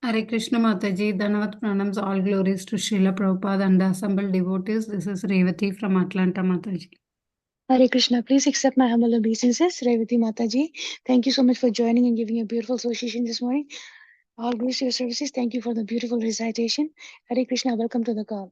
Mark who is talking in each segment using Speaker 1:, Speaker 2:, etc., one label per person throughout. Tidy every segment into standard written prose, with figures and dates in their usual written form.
Speaker 1: Hare Krishna Mataji, Dhanavat Pranams, all glories to Srila Prabhupada and the assembled devotees. This is Revati from Atlanta Mataji.
Speaker 2: Hare Krishna, please accept my humble obeisances. Revati Mataji, thank you so much for joining and giving a beautiful association this morning. All glories to your services. Thank you for the beautiful recitation. Hare Krishna, welcome to the call.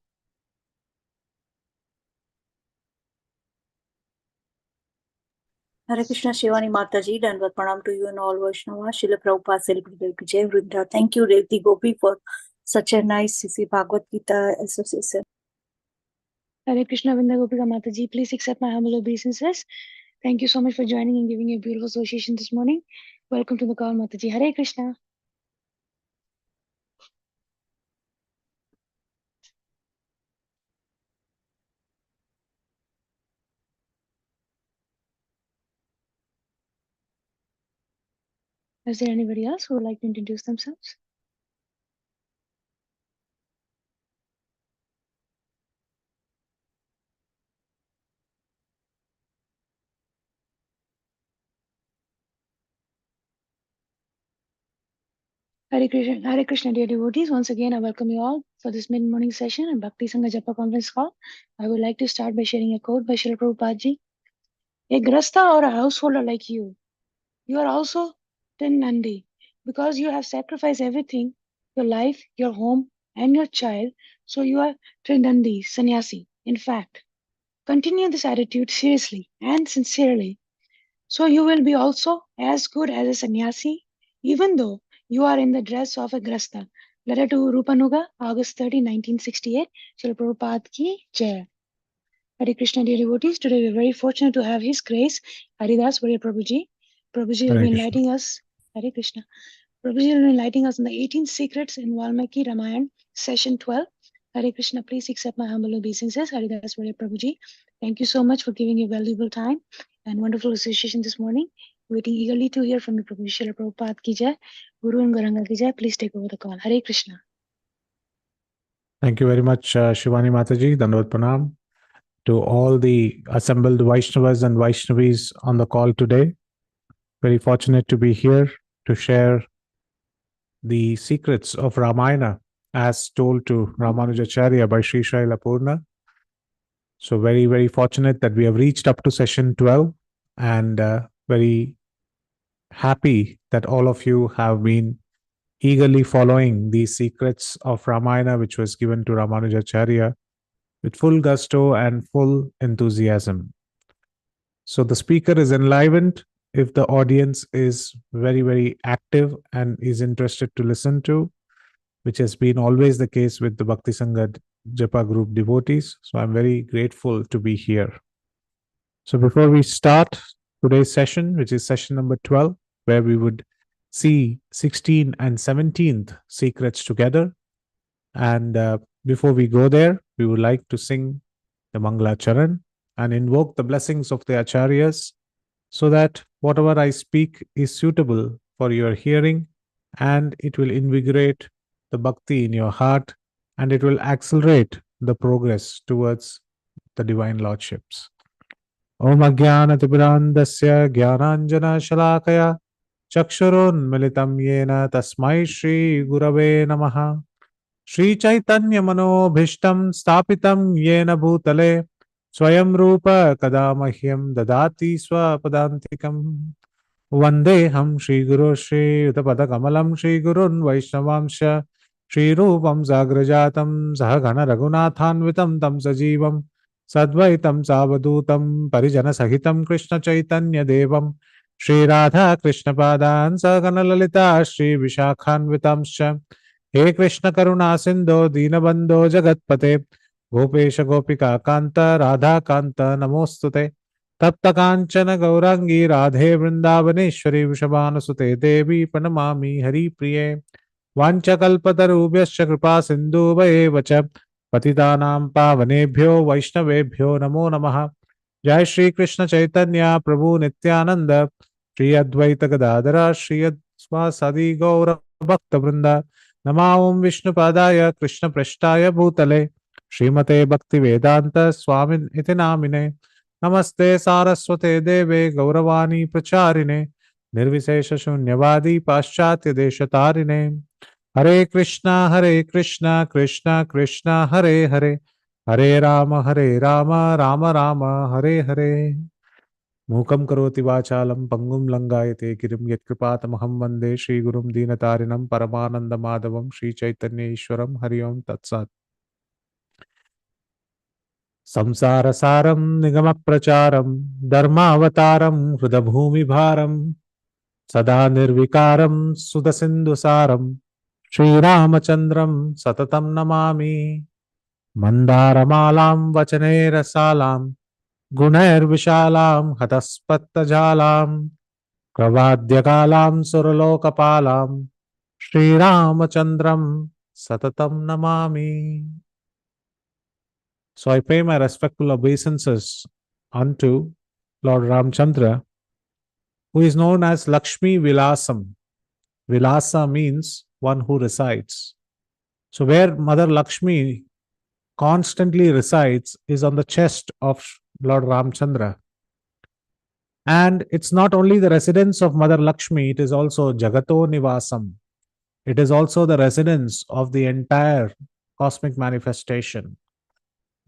Speaker 3: Hare Krishna Shivani Mataji, Dandavat Pranam to you and all Vaishnava. Srila Prabhupada celebrated Jai Vrinda. Thank you, Revati Gopi, for such a nice CC Bhagavad Gita association.
Speaker 2: Hare Krishna, Vrinda Gopika Mataji, please accept my humble obeisances. Thank you so much for joining and giving a beautiful association this morning. Welcome to the call, Mataji. Hare Krishna. Is there anybody else who would like to introduce themselves? Hare Krishna, dear devotees. Once again, I welcome you all for this mid-morning session and Bhakti Sangha Japa conference call. I would like to start by sharing a quote by Srila Prabhupada Ji. A grasta or a householder like you are also Tin Nandi because you have sacrificed everything, your life, your home, and your child. So you are Trinandi, sannyasi. In fact, continue this attitude seriously and sincerely. So you will be also as good as a sannyasi, even though you are in the dress of a grasta. Letter to Rupanuga, August 30, 1968. Srila Prabhupada ki Jai. Hare Krishna, dear devotees. Today we are very fortunate to have His Grace, Haridas Varya Prabhuji. Prabhuji will be enlightening us. Hare Krishna. Prabhuji will be enlightening us on the 18 secrets in Valmiki Ramayana Session 12. Hare Krishna, please accept my humble obeisances. Haridas Varya Prabhuji. Thank you so much for giving your valuable time and wonderful association this morning. Waiting eagerly to hear from you, Prabhuji. Srila Prabhupada ki Jai. Guru and Garanga ki Jai. Please take over the call. Hare Krishna.
Speaker 4: Thank you very much, Shivani Mataji. Dandavat Pranam to all the assembled Vaishnavas and Vaishnavis on the call today. Very fortunate to be here to share the secrets of Ramayana as told to Ramanujacharya by Sri Shaila Purna. So very, very fortunate that we have reached up to session 12 and very happy that all of you have been eagerly following the secrets of Ramayana, which was given to Ramanujacharya with full gusto and full enthusiasm. So the speaker is enlivened if the audience is very, very active and is interested to listen to, which has been always the case with the Bhakti Sangha Japa group devotees. So I'm very grateful to be here. So before we start today's session, which is session number 12, where we would see 16th and 17th secrets together. And before we go there, we would like to sing the Mangala Charan and invoke the blessings of the Acharyas so that whatever I speak is suitable for your hearing and it will invigorate the bhakti in your heart and it will accelerate the progress towards the divine lordships. Om Ajnana Timirandasya Jnananjana Shalakaya Chakshurunmilitam Yena Tasmai Shri Gurave Namaha. Shri Chaitanya Manobhishtam Stapitam Yena Bhutale Swayam Rupa Kadamahyam Dadati Swapadantikam Vandeham Shri Guru Shri Utapada Kamalam Shri Gurun Vaishnavamsha Shri Rupam Zagrajatam Sahagana Raghunathanvitam Tam Sajivam Sadvaitam Savadutam Parijana Sahitam Krishna Chaitanya Devam Shri Radha Krishna Padan Sagana Lalita Shri Vishakhanvitamsha He Krishna Karuna Sindho Dinabandho Jagatpate Gopesha Gopika Kanta Radha Kanta Namostute Tapta Kanchana Gaurangi Radhe Vrindavaneshwari Vishabhanasute Devi Panamami Hari Priye Vancha Kalpatarubhyascha Kripa Sindhu Vacha Patitanam Pavanebhyo Vaishnavebhyo Namo Namaha. Jai Shri Krishna Chaitanya Prabhu Nityananda Shri Advaita Gadadara Shri Advasadi Gaura Bhakta Vrinda Namam Vishnu Padaya Krishna Prashtaya Bhutale Srimate Bhakti Vedanta Swamin Iti Namine Namaste Saraswate Deve Gauravani Pracharine Nirvisesha Shunyavadi Paschatya Deshatarine Hare Krishna, Krishna Krishna, Hare Hare, Hare Rama, Rama Rama, Hare Hare. Mukam karoti vachalam pangum langayate kirim yatkripatamaham vande Shri Gurum Dinatarinam Paramananda Madhavam Shri Chaitanya Ishwaram Hari Om Tatsat. Samsarasaram Nigamapracharam Dharmavataram Hrudabhumi Bharam Sada Nirvikaram Sudasindusaram Shri Ramachandram Satatam Namami Mandaramalam Vachanerasalam Gunairvishalam Hataspattajalam Kravadhyakalam Suralokapalam Shri Ramachandram Satatam Namami. So I pay my respectful obeisances unto Lord Ramchandra, who is known as Lakshmi Vilasam. Vilasa means one who resides. So where Mother Lakshmi constantly resides is on the chest of Lord Ramchandra. And it's not only the residence of Mother Lakshmi, it is also Jagato Nivasam. It is also the residence of the entire cosmic manifestation.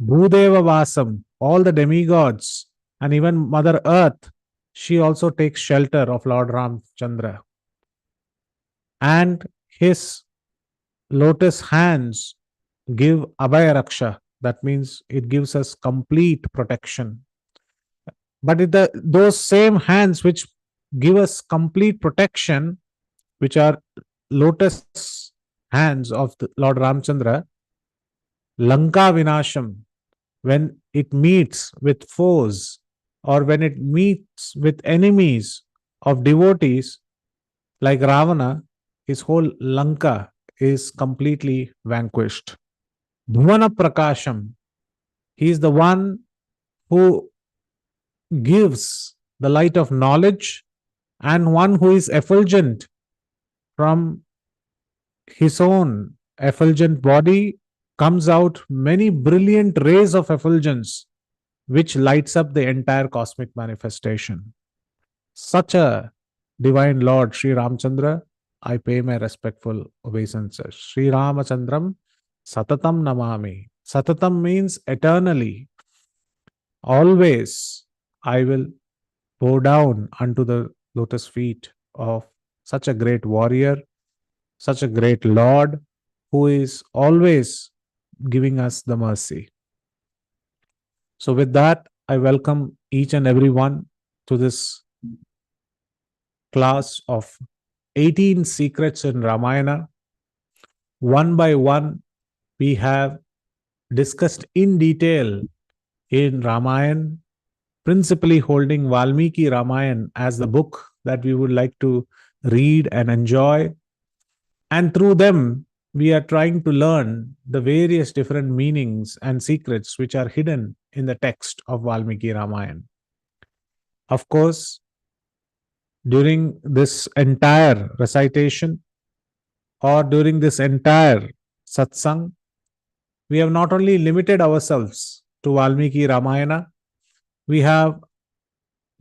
Speaker 4: Bhudeva Vasam, all the demigods, and even Mother Earth, she also takes shelter of Lord Ramchandra. And his lotus hands give Abhaya Raksha. That means it gives us complete protection. But those same hands which give us complete protection, which are lotus hands of Lord Ramchandra, Lanka Vinasham, when it meets with foes or when it meets with enemies of devotees like Ravana, his whole Lanka is completely vanquished. Bhuvana Prakasham, he is the one who gives the light of knowledge and one who is effulgent from his own effulgent body comes out many brilliant rays of effulgence which lights up the entire cosmic manifestation. Such a divine Lord, Sri Ramchandra, I pay my respectful obeisances. Sri Ramachandram Satatam Namami. Satatam means eternally. Always I will bow down unto the lotus feet of such a great warrior, such a great Lord who is always giving us the mercy. So with that, I welcome each and every one to this class of 18 secrets in Ramayana. One by one, we have discussed in detail in Ramayana, principally holding Valmiki Ramayana as the book that we would like to read and enjoy. And through them, we are trying to learn the various different meanings and secrets which are hidden in the text of Valmiki Ramayana. Of course, during this entire recitation or during this entire satsang, we have not only limited ourselves to Valmiki Ramayana, we have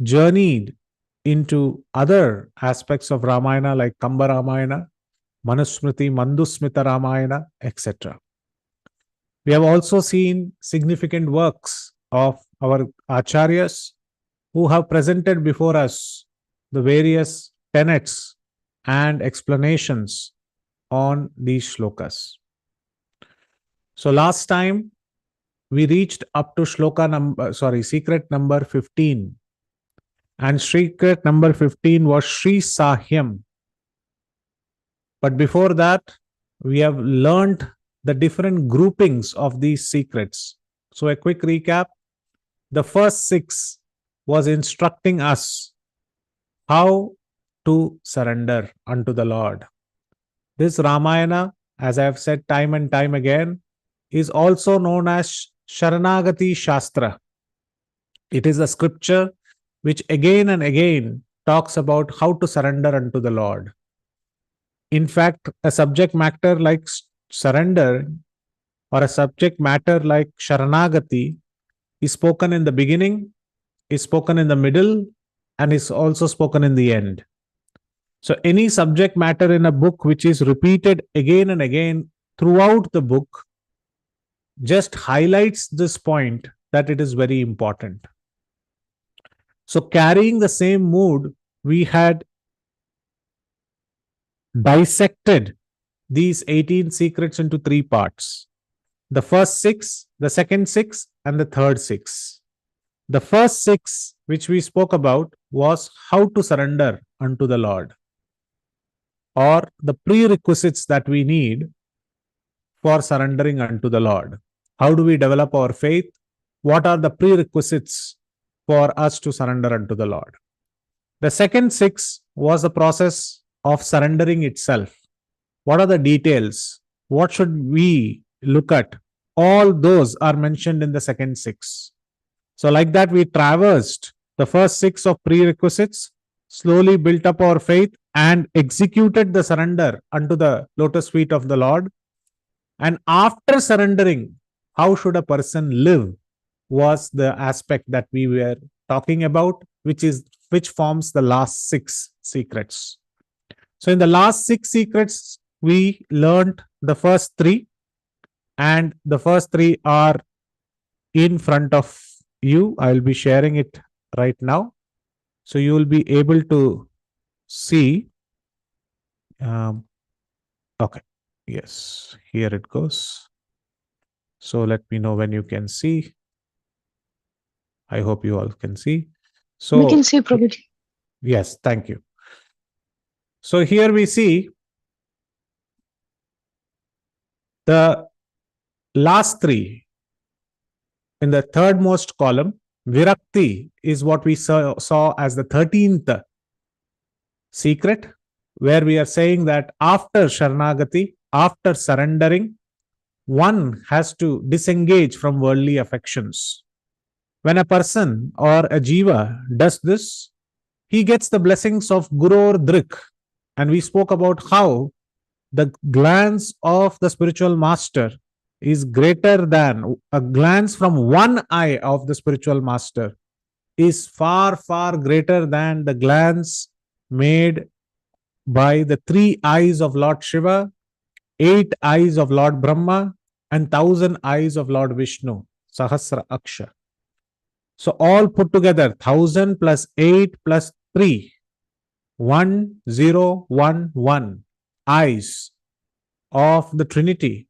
Speaker 4: journeyed into other aspects of Ramayana like Kamba Ramayana, Manusmriti, Mandusmita Ramayana, etc. We have also seen significant works of our acharyas who have presented before us the various tenets and explanations on these shlokas. So last time we reached up to secret number 15. And secret number 15 was Sri Sahyam. But before that, we have learned the different groupings of these secrets. So a quick recap. The first 6 was instructing us how to surrender unto the Lord. This Ramayana, as I have said time and time again, is also known as Sharanagati Shastra. It is a scripture which again and again talks about how to surrender unto the Lord. In fact, a subject matter like surrender or a subject matter like Sharanagati is spoken in the beginning, is spoken in the middle, and is also spoken in the end. So any subject matter in a book which is repeated again and again throughout the book just highlights this point that it is very important. So carrying the same mood, we had dissected these 18 secrets into 3 parts. The first 6, the second 6, and the third 6. The first 6, which we spoke about, was how to surrender unto the Lord, or the prerequisites that we need for surrendering unto the Lord. How do we develop our faith? What are the prerequisites for us to surrender unto the Lord? The second 6 was the process of surrendering itself. What are the details? What should we look at? All those are mentioned in the second 6. So like that, we traversed the first 6 of prerequisites, slowly built up our faith and executed the surrender unto the lotus feet of the Lord. And after surrendering, how should a person live was the aspect that we were talking about, which forms the last 6 secrets. So in the last 6 secrets, we learned the first 3, and the first 3 are in front of you. I will be sharing it right now. So you will be able to see. Okay. Yes, here it goes. So let me know when you can see. I hope you all can see. So
Speaker 2: We can see, Prabhuji.
Speaker 4: yes, thank you. So here we see the last 3 in the third most column. Virakti is what we saw as the 13th secret, where we are saying that after Sharanagati, after surrendering, one has to disengage from worldly affections. When a person or a jiva does this, he gets the blessings of Gurur Drik. And we spoke about how the glance of the spiritual master is greater than a glance from one eye of the spiritual master is far, far greater than the glance made by the 3 eyes of Lord Shiva, 8 eyes of Lord Brahma, and 1,000 eyes of Lord Vishnu, Sahasra Aksha. So all put together, 1,000 plus 8 plus 3, 1,011 eyes of the Trinity.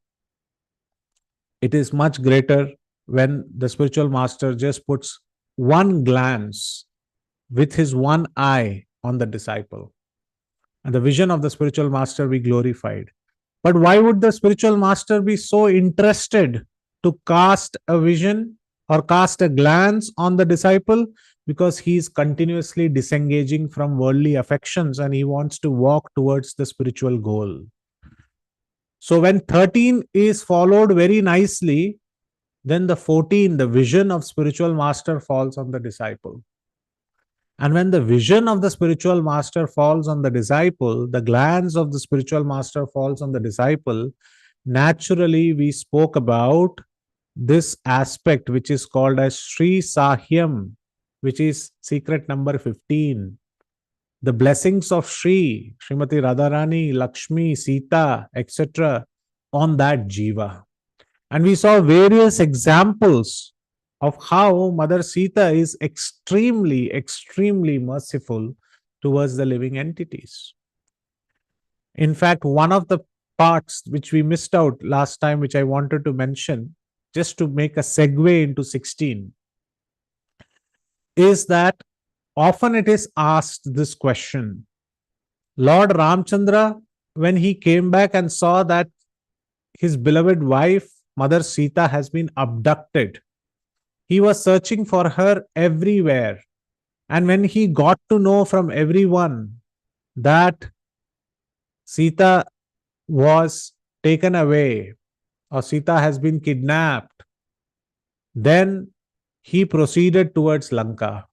Speaker 4: It is much greater when the spiritual master just puts one glance with his one eye on the disciple. And the vision of the spiritual master be glorified. But why would the spiritual master be so interested to cast a vision or cast a glance on the disciple? Because he is continuously disengaging from worldly affections and he wants to walk towards the spiritual goal. So when 13 is followed very nicely, then the 14, the vision of spiritual master, falls on the disciple. And when the vision of the spiritual master falls on the disciple, the glance of the spiritual master falls on the disciple, naturally we spoke about this aspect which is called as Sri Sahyam, which is secret number 15. The blessings of Srimati Radharani, Lakshmi, Sita, etc. on that jiva. And we saw various examples of how Mother Sita is extremely, extremely merciful towards the living entities. In fact, one of the parts which we missed out last time, which I wanted to mention, just to make a segue into 16, is that often it is asked this question. Lord Ramchandra, when he came back and saw that his beloved wife, Mother Sita, has been abducted, he was searching for her everywhere. And when he got to know from everyone that Sita was taken away or Sita has been kidnapped, then he proceeded towards Lanka.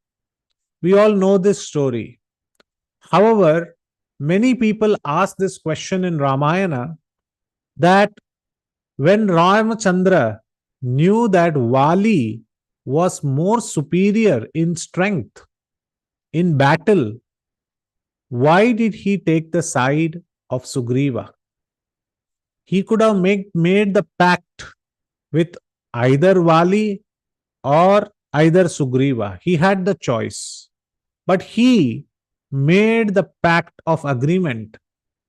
Speaker 4: We all know this story. However, many people ask this question in Ramayana that when Ramachandra knew that Vali was more superior in strength, in battle, why did he take the side of Sugriva? He could have made the pact with either Vali or either Sugriva. He had the choice. But he made the pact of agreement,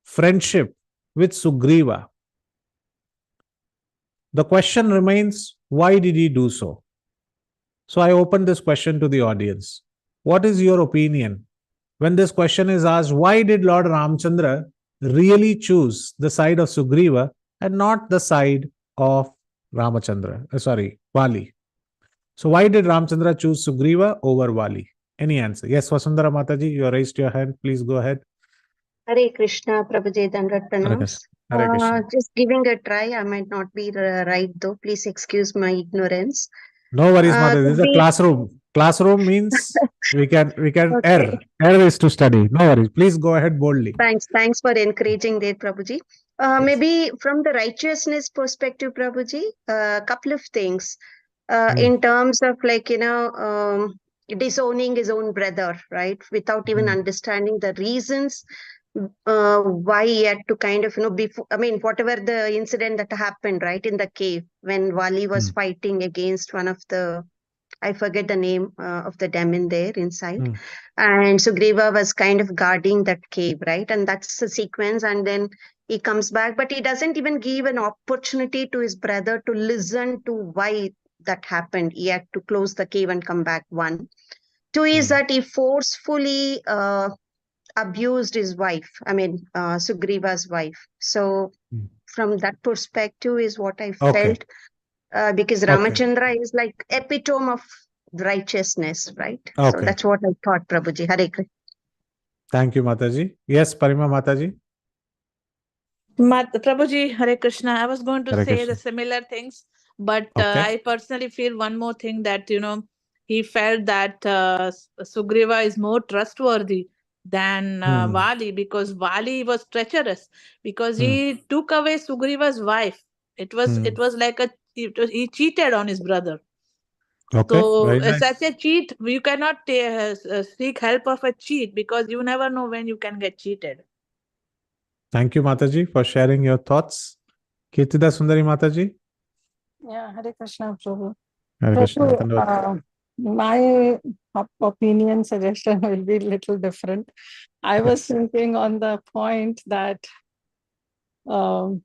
Speaker 4: friendship with Sugriva. The question remains, why did he do so? So I open this question to the audience. What is your opinion? When this question is asked, why did Lord Ramchandra really choose the side of Sugriva and not the side of Vali? So why did Ramchandra choose Sugriva over Vali? Any answer? Yes, Vasundhara Mataji, you raised your hand. Please go ahead.
Speaker 5: Hare Krishna, Prabhuji Dandat
Speaker 4: Hare
Speaker 5: Pranams.
Speaker 4: Krishna. Hare Krishna.
Speaker 5: Just giving a try. I might not be right though. Please excuse my ignorance.
Speaker 4: No worries, Mataji.
Speaker 5: To
Speaker 4: This is a
Speaker 5: be
Speaker 4: classroom. Classroom means we can
Speaker 5: okay.
Speaker 4: err. Err is to study. No worries. Please go ahead boldly.
Speaker 5: Thanks for encouraging that, Prabhuji.
Speaker 4: Yes.
Speaker 5: Maybe from the righteousness perspective, Prabhuji, a couple of things.
Speaker 4: Hmm.
Speaker 5: In terms of disowning his own brother, right? Without even understanding the reasons why he had to kind of, before, whatever the incident that happened, right, in the cave when Vali was fighting against one of the, I forget the name of the demon there inside. And Sugriva was kind of guarding that cave, right? And that's the sequence. And then he comes back, but he doesn't even give an opportunity to his brother to listen to why that happened. He had to close the cave and come back. One. Two is that he forcefully abused his wife, Sugriva's wife. So from that perspective is what I felt, because Ramachandra is like epitome of righteousness, right? So that's what I thought, Prabhuji. Hare Krishna.
Speaker 4: Thank you, Mataji. Yes, Parima Mataji.
Speaker 6: Prabhuji, Hare Krishna. I was going to
Speaker 4: Hare
Speaker 6: say
Speaker 4: Krishna.
Speaker 6: the similar things, but I personally feel one more thing that, he felt that Sugriva is more trustworthy than Vali, because Vali was treacherous, because he took away Sugriva's wife. It was like he cheated on his brother. So
Speaker 4: Very nice.
Speaker 6: such a cheat, you cannot seek help of a cheat, because you never know when you can get cheated.
Speaker 4: Thank you, Mataji, for sharing your thoughts. Kirtida Sundari Mataji.
Speaker 7: Yeah, Hare Krishna, Prabhu.
Speaker 4: Hare Krishna.
Speaker 7: Prabhu, my opinion suggestion will be a little different. I was thinking on the point that Lord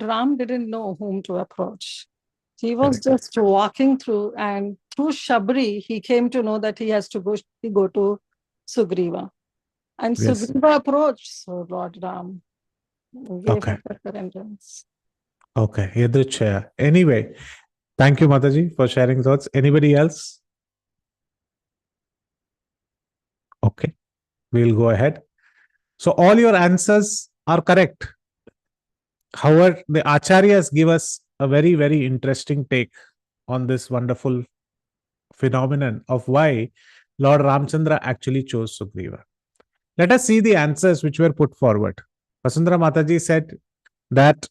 Speaker 7: Ram didn't know whom to approach. He was just walking through, and through Shabri, he came to know that he has to go to Sugriva. And Sugriva approached, so Lord Ram gave him preference.
Speaker 4: Okay, Yadrichaya. Anyway, thank you, Mataji, for sharing thoughts. Anybody else? Okay, we'll go ahead. So all your answers are correct. However, the Acharyas give us a very, very interesting take on this wonderful phenomenon of why Lord Ramchandra actually chose Sugriva. Let us see the answers which were put forward. Vasundhara Mataji said that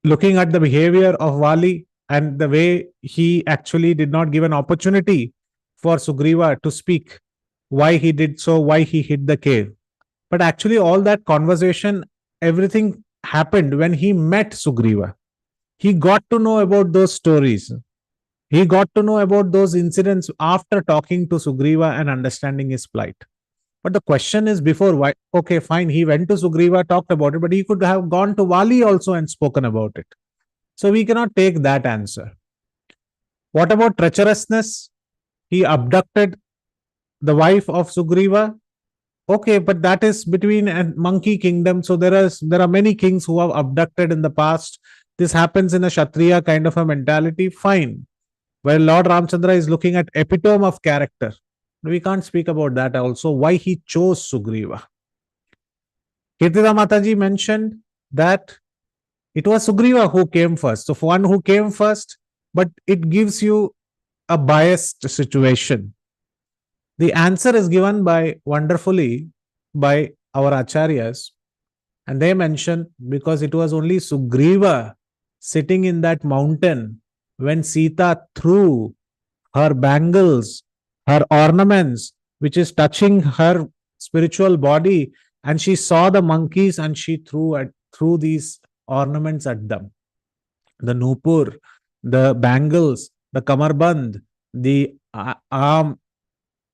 Speaker 4: looking at the behavior of Vali and the way he actually did not give an opportunity for Sugriva to speak, why he did so, why he hid the cave. But actually all that conversation, everything happened when he met Sugriva. He got to know about those stories. He got to know about those incidents after talking to Sugriva and understanding his plight. But the question is before, why? Okay, fine. He went to Sugriva, talked about it, but he could have gone to Vali also and spoken about it. So we cannot take that answer. What about treacherousness? He abducted the wife of Sugriva. Okay, but that is between a monkey kingdom. So there are many kings who have abducted in the past. This happens in a Kshatriya kind of a mentality. Fine. While Lord Ramchandra is looking at epitome of character, we can't speak about that also. Why he chose Sugriva? Kirtida Mataji mentioned that it was Sugriva who came first. So one who came first, but it gives you a biased situation. The answer is given wonderfully by our acharyas, and they mention because it was only Sugriva sitting in that mountain when Sita threw her bangles, her ornaments, which is touching her spiritual body, and she saw the monkeys and she threw these ornaments at them. The nupur, the bangles, the kamarband, the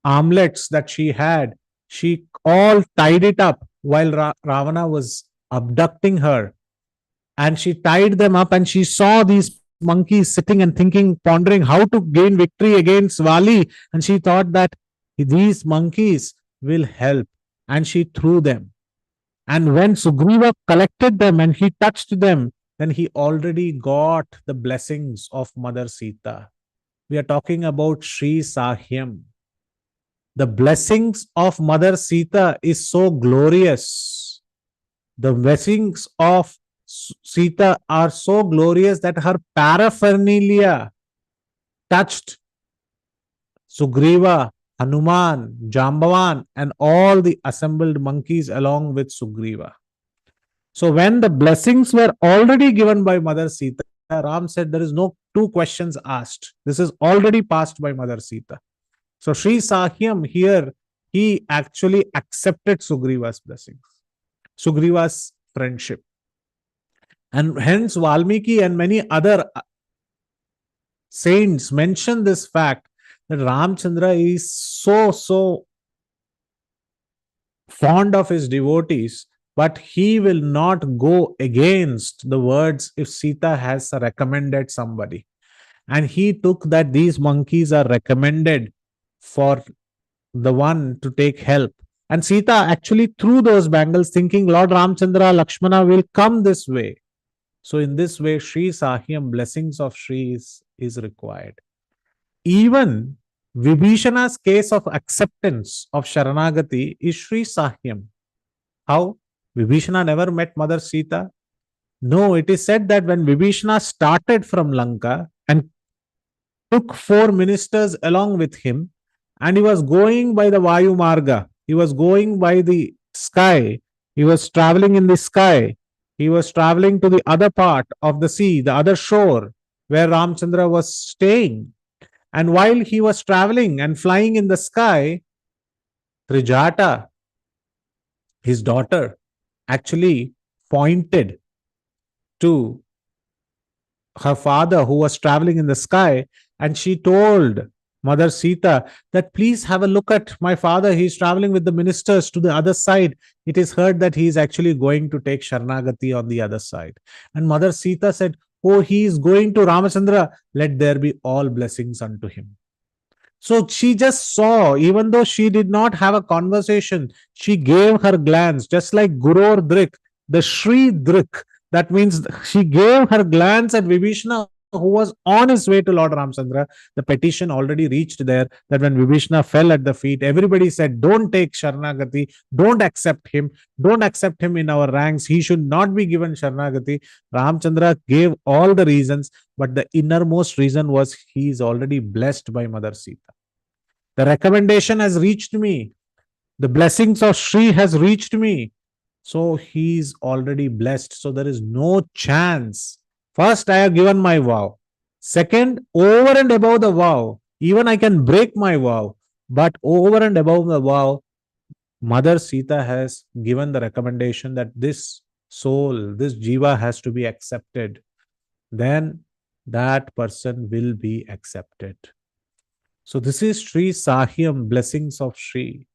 Speaker 4: armlets that she had, she all tied it up while Ravana was abducting her. And she tied them up and she saw these monkeys sitting and thinking, pondering how to gain victory against Vali. And she thought that these monkeys will help. And she threw them. And when Sugriva collected them and he touched them, then he already got the blessings of Mother Sita. We are talking about Sri Sahyam. The blessings of Mother Sita is so glorious. The blessings of Sita are so glorious that her paraphernalia touched Sugriva, Hanuman, Jambavan, and all the assembled monkeys along with Sugriva. So when the blessings were already given by Mother Sita, Ram said there is no two questions asked. This is already passed by Mother Sita. So Sri Sahyam here, he actually accepted Sugriva's blessings, Sugriva's friendship. And hence Valmiki and many other saints mention this fact that Ramchandra is so fond of his devotees, but he will not go against the words if Sita has recommended somebody. And he took that these monkeys are recommended for the one to take help. And Sita actually threw those bangles thinking Lord Ramchandra, Lakshmana will come this way. So in this way, Sri Sahyam, blessings of Sri is required. Even Vibhishana's case of acceptance of Sharanagati is Sri Sahyam. How? Vibhishana never met Mother Sita? No, it is said that when Vibhishana started from Lanka and took 4 ministers along with him, and he was going by the Vayu Marga, he was going by the sky, he was traveling in the sky, he was traveling to the other part of the sea, the other shore where Ramchandra was staying. And while he was traveling and flying in the sky, Trijata, his daughter, actually pointed to her father who was traveling in the sky, and she told Mother Sita that please have a look at my father. He is traveling with the ministers to the other side. It is heard that he is actually going to take Sharanagati on the other side. And Mother Sita said, oh, he is going to Ramachandra. Let there be all blessings unto him. So she just saw, even though she did not have a conversation, she gave her glance, just like Guror Drik, the Shri Drik. That means she gave her glance at Vibhishana, who was on his way to Lord Ramchandra. The petition already reached there that when Vibhishana fell at the feet, everybody said, don't take Sharanagati, don't accept him in our ranks. He should not be given Sharanagati. Ramchandra gave all the reasons, but the innermost reason was he is already blessed by Mother Sita. The recommendation has reached me. The blessings of Sri has reached me. So he is already blessed. So there is no chance. First, I have given my vow. Second, over and above the vow, even I can break my vow, but over and above the vow, Mother Sita has given the recommendation that this soul, this jiva has to be accepted. Then that person will be accepted. So this is Sri Sahyam, blessings of Sri.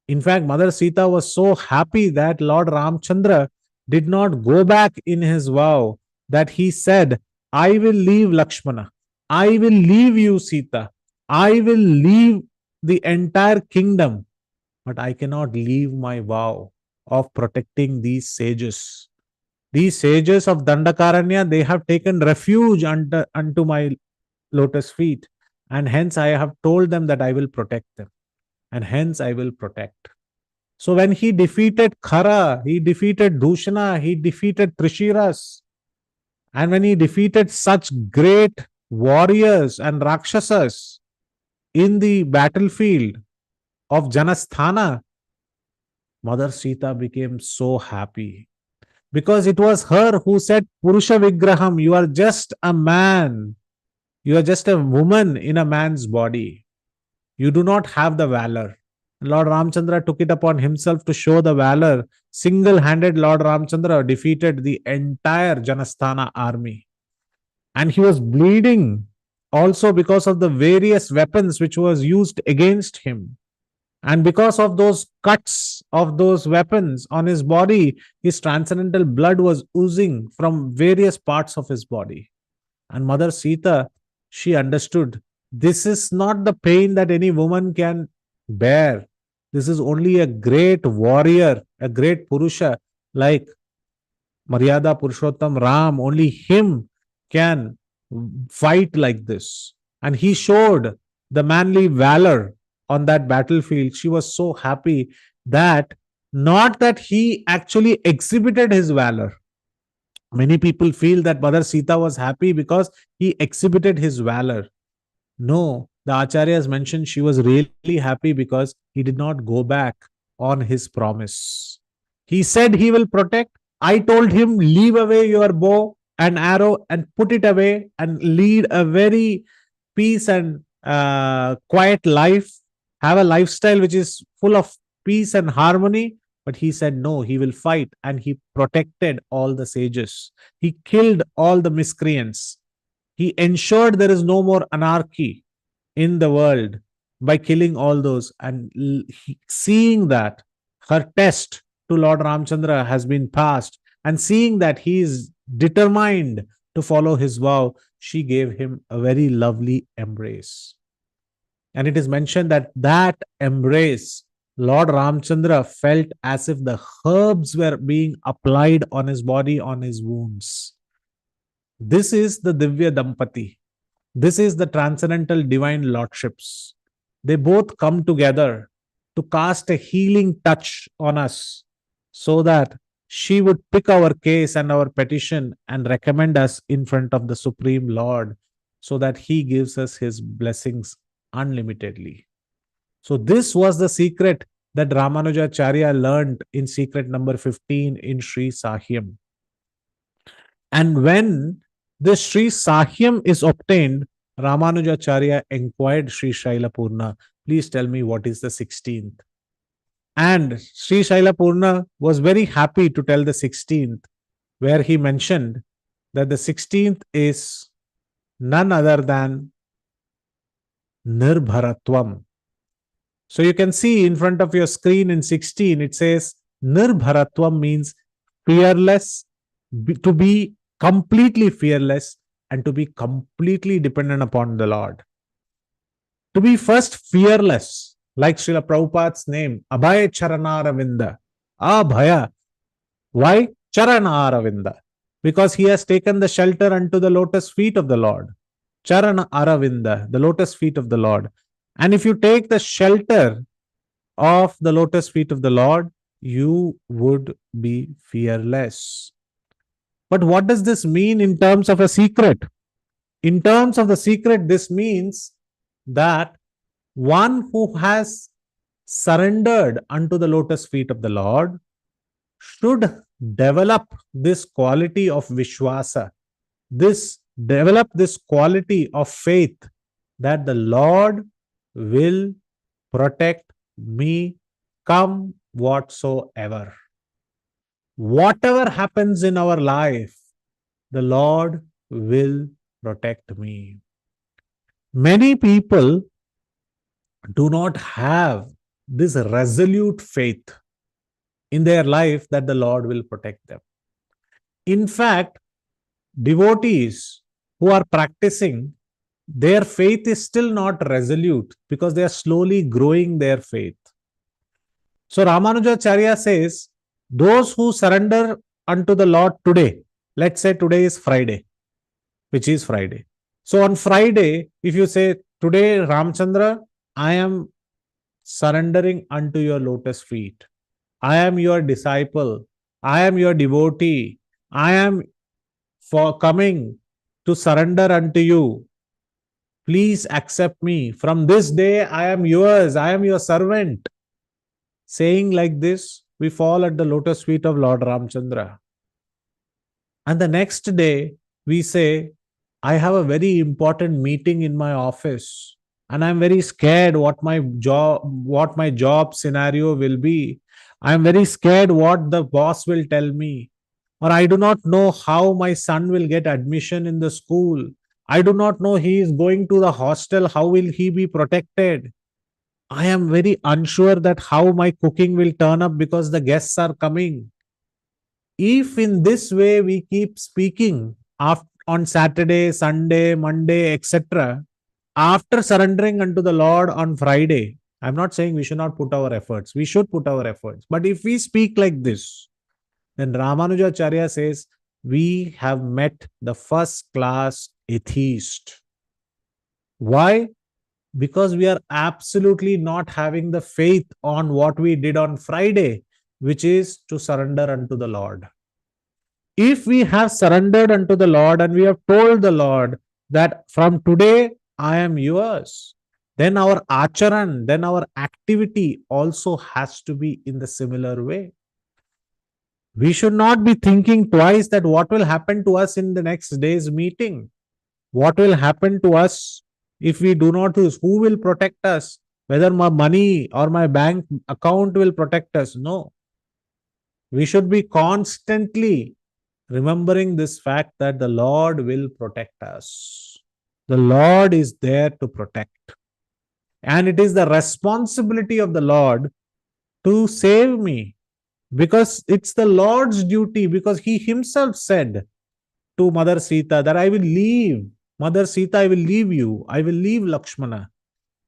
Speaker 4: In fact, Mother Sita was so happy that Lord Ramchandra did not go back in his vow, that he said, I will leave Lakshmana, I will leave you Sita, I will leave the entire kingdom, but I cannot leave my vow of protecting these sages. These sages of Dandakaranya, they have taken refuge unto my lotus feet, and hence I have told them that I will protect them, and hence I will protect. So when he defeated Khara, he defeated Dushana, he defeated Trishiras, and when he defeated such great warriors and Rakshasas in the battlefield of Janasthana, Mother Sita became so happy. Because it was her who said, Purusha Vigraham, you are just a man. You are just a woman in a man's body. You do not have the valor. Lord Ramchandra took it upon himself to show the valor. Single-handed Lord Ramchandra defeated the entire Janasthana army. And he was bleeding also because of the various weapons which was used against him. And because of those cuts of those weapons on his body, his transcendental blood was oozing from various parts of his body. And Mother Sita, she understood this is not the pain that any woman can bear. This is only a great warrior, a great Purusha like Maryada Purushottam Ram. Only him can fight like this. And he showed the manly valor on that battlefield. She was so happy that not that he actually exhibited his valor. Many people feel that Mother Sita was happy because he exhibited his valor. No, the Acharyas mentioned she was really happy because he did not go back on his promise. He said he will protect. I told him, leave away your bow and arrow and put it away and lead a very peace and quiet life. Have a lifestyle which is full of peace and harmony. But he said no, he will fight, and he protected all the sages. He killed all the miscreants. He ensured there is no more anarchy in the world by killing all those. And seeing that her test to Lord Ramchandra has been passed, and seeing that he is determined to follow his vow, she gave him a very lovely embrace. And it is mentioned that that embrace, Lord Ramchandra felt as if the herbs were being applied on his body, on his wounds. This is the Divya Dampati. This is the transcendental divine lordships. They both come together to cast a healing touch on us so that she would pick our case and our petition and recommend us in front of the Supreme Lord so that he gives us his blessings unlimitedly. So this was the secret that Ramanujacharya learned in secret number 15 in Sri Sahyam. And when this Sri Sahyam is obtained, Ramanujacharya inquired Sri Shailapurna, please tell me what is the 16th. And Sri Shailapurna was very happy to tell the 16th, where he mentioned that the 16th is none other than Nirbharatvam. So you can see in front of your screen in 16, it says Nirbharatvam means fearless, to be completely fearless and to be completely dependent upon the Lord. To be first fearless, like Srila Prabhupada's name, Abhaya Charanaravinda. Abhaya. Why? Charanaravinda. Because he has taken the shelter unto the lotus feet of the Lord. Charana Aravinda, the lotus feet of the Lord. And if you take the shelter of the lotus feet of the Lord, you would be fearless. But what does this mean in terms of a secret? In terms of the secret, this means that one who has surrendered unto the lotus feet of the Lord should develop this quality of Vishwasa, develop this quality of faith that the Lord will protect me come whatsoever. Whatever happens in our life, the Lord will protect me. Many people do not have this resolute faith in their life that the Lord will protect them. In fact, devotees who are practicing, their faith is still not resolute because they are slowly growing their faith. So Ramanujacharya says, those who surrender unto the Lord today, let's say today is Friday, which is Friday. So on Friday, if you say, today Ramchandra, I am surrendering unto your lotus feet. I am your disciple. I am your devotee. I am for coming to surrender unto you. Please accept me. From this day, I am yours. I am your servant. Saying like this, we fall at the lotus feet of Lord Ramchandra. And the next day, we say, I have a very important meeting in my office. and I'm very scared what my job scenario will be. I'm very scared what the boss will tell me, or I do not know how my son will get admission in the school. I do not know he is going to the hostel, how will he be protected? I am very unsure that how my cooking will turn up because the guests are coming. If in this way we keep speaking on Saturday, Sunday, Monday, etc., after surrendering unto the Lord on Friday, I'm not saying we should not put our efforts. We should put our efforts. But if we speak like this, then Ramanujacharya says, we have met the first class atheist. Why? Because we are absolutely not having the faith on what we did on Friday, which is to surrender unto the Lord. If we have surrendered unto the Lord and we have told the Lord that from today I am yours, then our acharan, then our activity also has to be in the similar way. We should not be thinking twice that what will happen to us in the next day's meeting. What will happen to us if we do not use? Who will protect us? Whether my money or my bank account will protect us? No. We should be constantly remembering this fact that the Lord will protect us. The Lord is there to protect. And it is the responsibility of the Lord to save me, because it's the Lord's duty, because he himself said to Mother Sita that I will leave. Mother Sita, I will leave you. I will leave Lakshmana.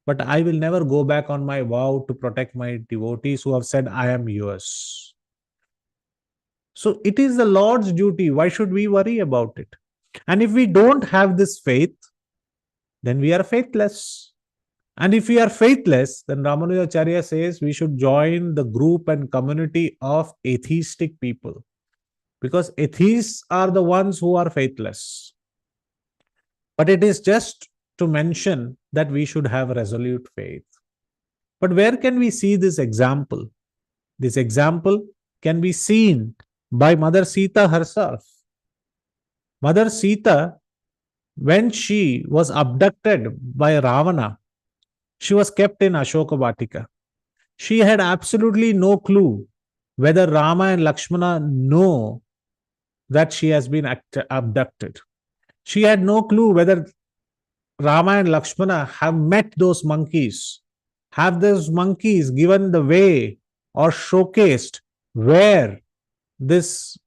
Speaker 4: But I will never go back on my vow to protect my devotees who have said, I am yours. So it is the Lord's duty. Why should we worry about it? And if we don't have this faith, then we are faithless. And if we are faithless, then Ramanujacharya says we should join the group and community of atheistic people. Because atheists are the ones who are faithless. But it is just to mention that we should have resolute faith. But where can we see this example? This example can be seen by Mother Sita herself. Mother Sita, when she was abducted by Ravana, she was kept in Ashoka Vatika. She had absolutely no clue whether Rama and Lakshmana know that she has been abducted. She had no clue whether Rama and Lakshmana have met those monkeys. Have those monkeys given the way or showcased where this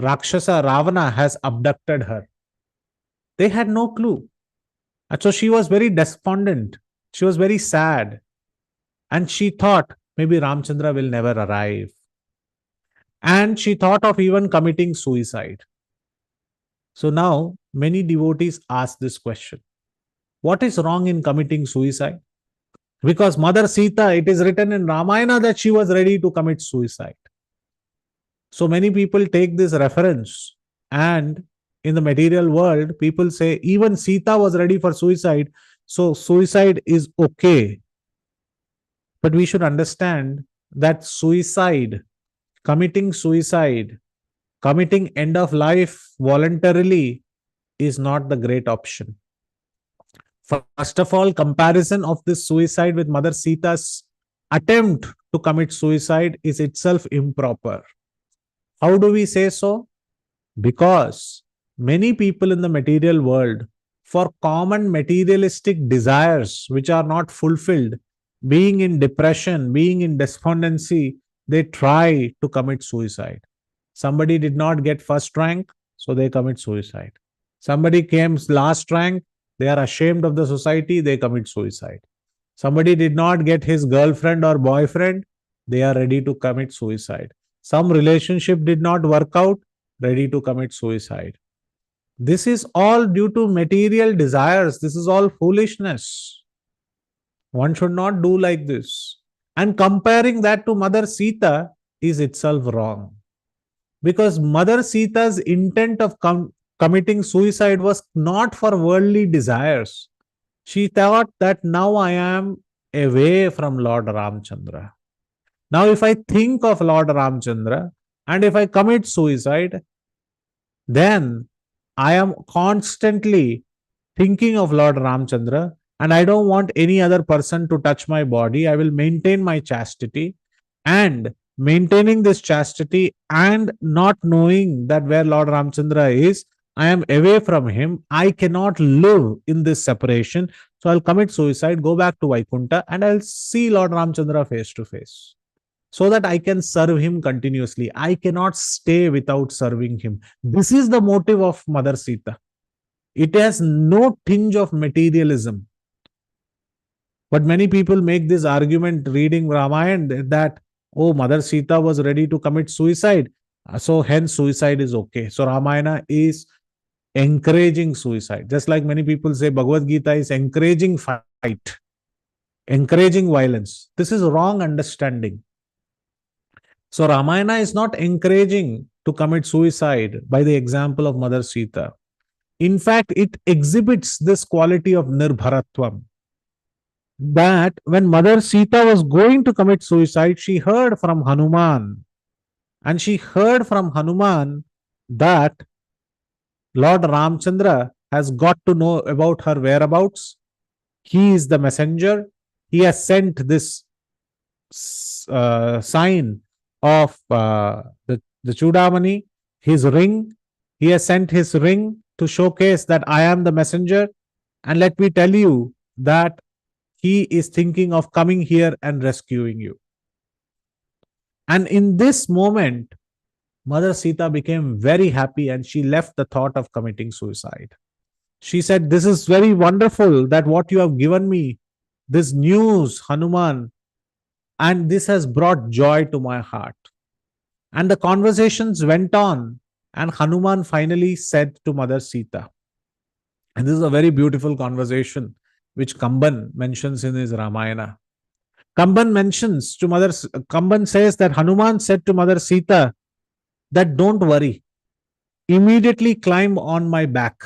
Speaker 4: Rakshasa Ravana has abducted her? They had no clue. And so she was very despondent. She was very sad. And she thought maybe Ramchandra will never arrive. And she thought of even committing suicide. So now many devotees ask this question. What is wrong in committing suicide? Because Mother Sita, it is written in Ramayana that she was ready to commit suicide. So many people take this reference, and in the material world, people say even Sita was ready for suicide, so suicide is okay. But we should understand that suicide, committing end of life voluntarily is not the great option. First of all, comparison of this suicide with Mother Sita's attempt to commit suicide is itself improper. How do we say so? Because many people in the material world, for common materialistic desires which are not fulfilled, being in depression, being in despondency, they try to commit suicide. Somebody did not get first rank, so they commit suicide. Somebody came last rank, they are ashamed of the society, they commit suicide. Somebody did not get his girlfriend or boyfriend, they are ready to commit suicide. Some relationship did not work out, ready to commit suicide. This is all due to material desires. This is all foolishness. One should not do like this. And comparing that to Mother Sita is itself wrong. Because Mother Sita's intent of committing suicide was not for worldly desires. She thought that now I am away from Lord Ramchandra. Now if I think of Lord Ramchandra and if I commit suicide, then I am constantly thinking of Lord Ramchandra, and I don't want any other person to touch my body. I will maintain my chastity, and maintaining this chastity and not knowing that where Lord Ramchandra is, I am away from him. I cannot live in this separation. So I'll commit suicide, go back to Vaikunta, and I'll see Lord Ramchandra face to face so that I can serve him continuously. I cannot stay without serving him. This is the motive of Mother Sita. It has no tinge of materialism. But many people make this argument reading Ramayana that, oh, Mother Sita was ready to commit suicide. So hence suicide is okay. So Ramayana is encouraging suicide. Just like many people say Bhagavad Gita is encouraging fight, encouraging violence. This is wrong understanding. So Ramayana is not encouraging to commit suicide by the example of Mother Sita. In fact, it exhibits this quality of nirbharatvam. That when Mother Sita was going to commit suicide, she heard from Hanuman. And she heard from Hanuman that Lord Ramchandra has got to know about her whereabouts. He is the messenger. He has sent this sign of the Chudamani, his ring. He has sent his ring to showcase that I am the messenger. And let me tell you that he is thinking of coming here and rescuing you. And in this moment, Mother Sita became very happy and she left the thought of committing suicide. She said, this is very wonderful that what you have given me, this news, Hanuman, and this has brought joy to my heart. And the conversations went on, and Hanuman finally said to Mother Sita, and this is a very beautiful conversation which Kamban mentions in his Ramayana. Kamban says that Hanuman said to Mother Sita that don't worry, immediately climb on my back.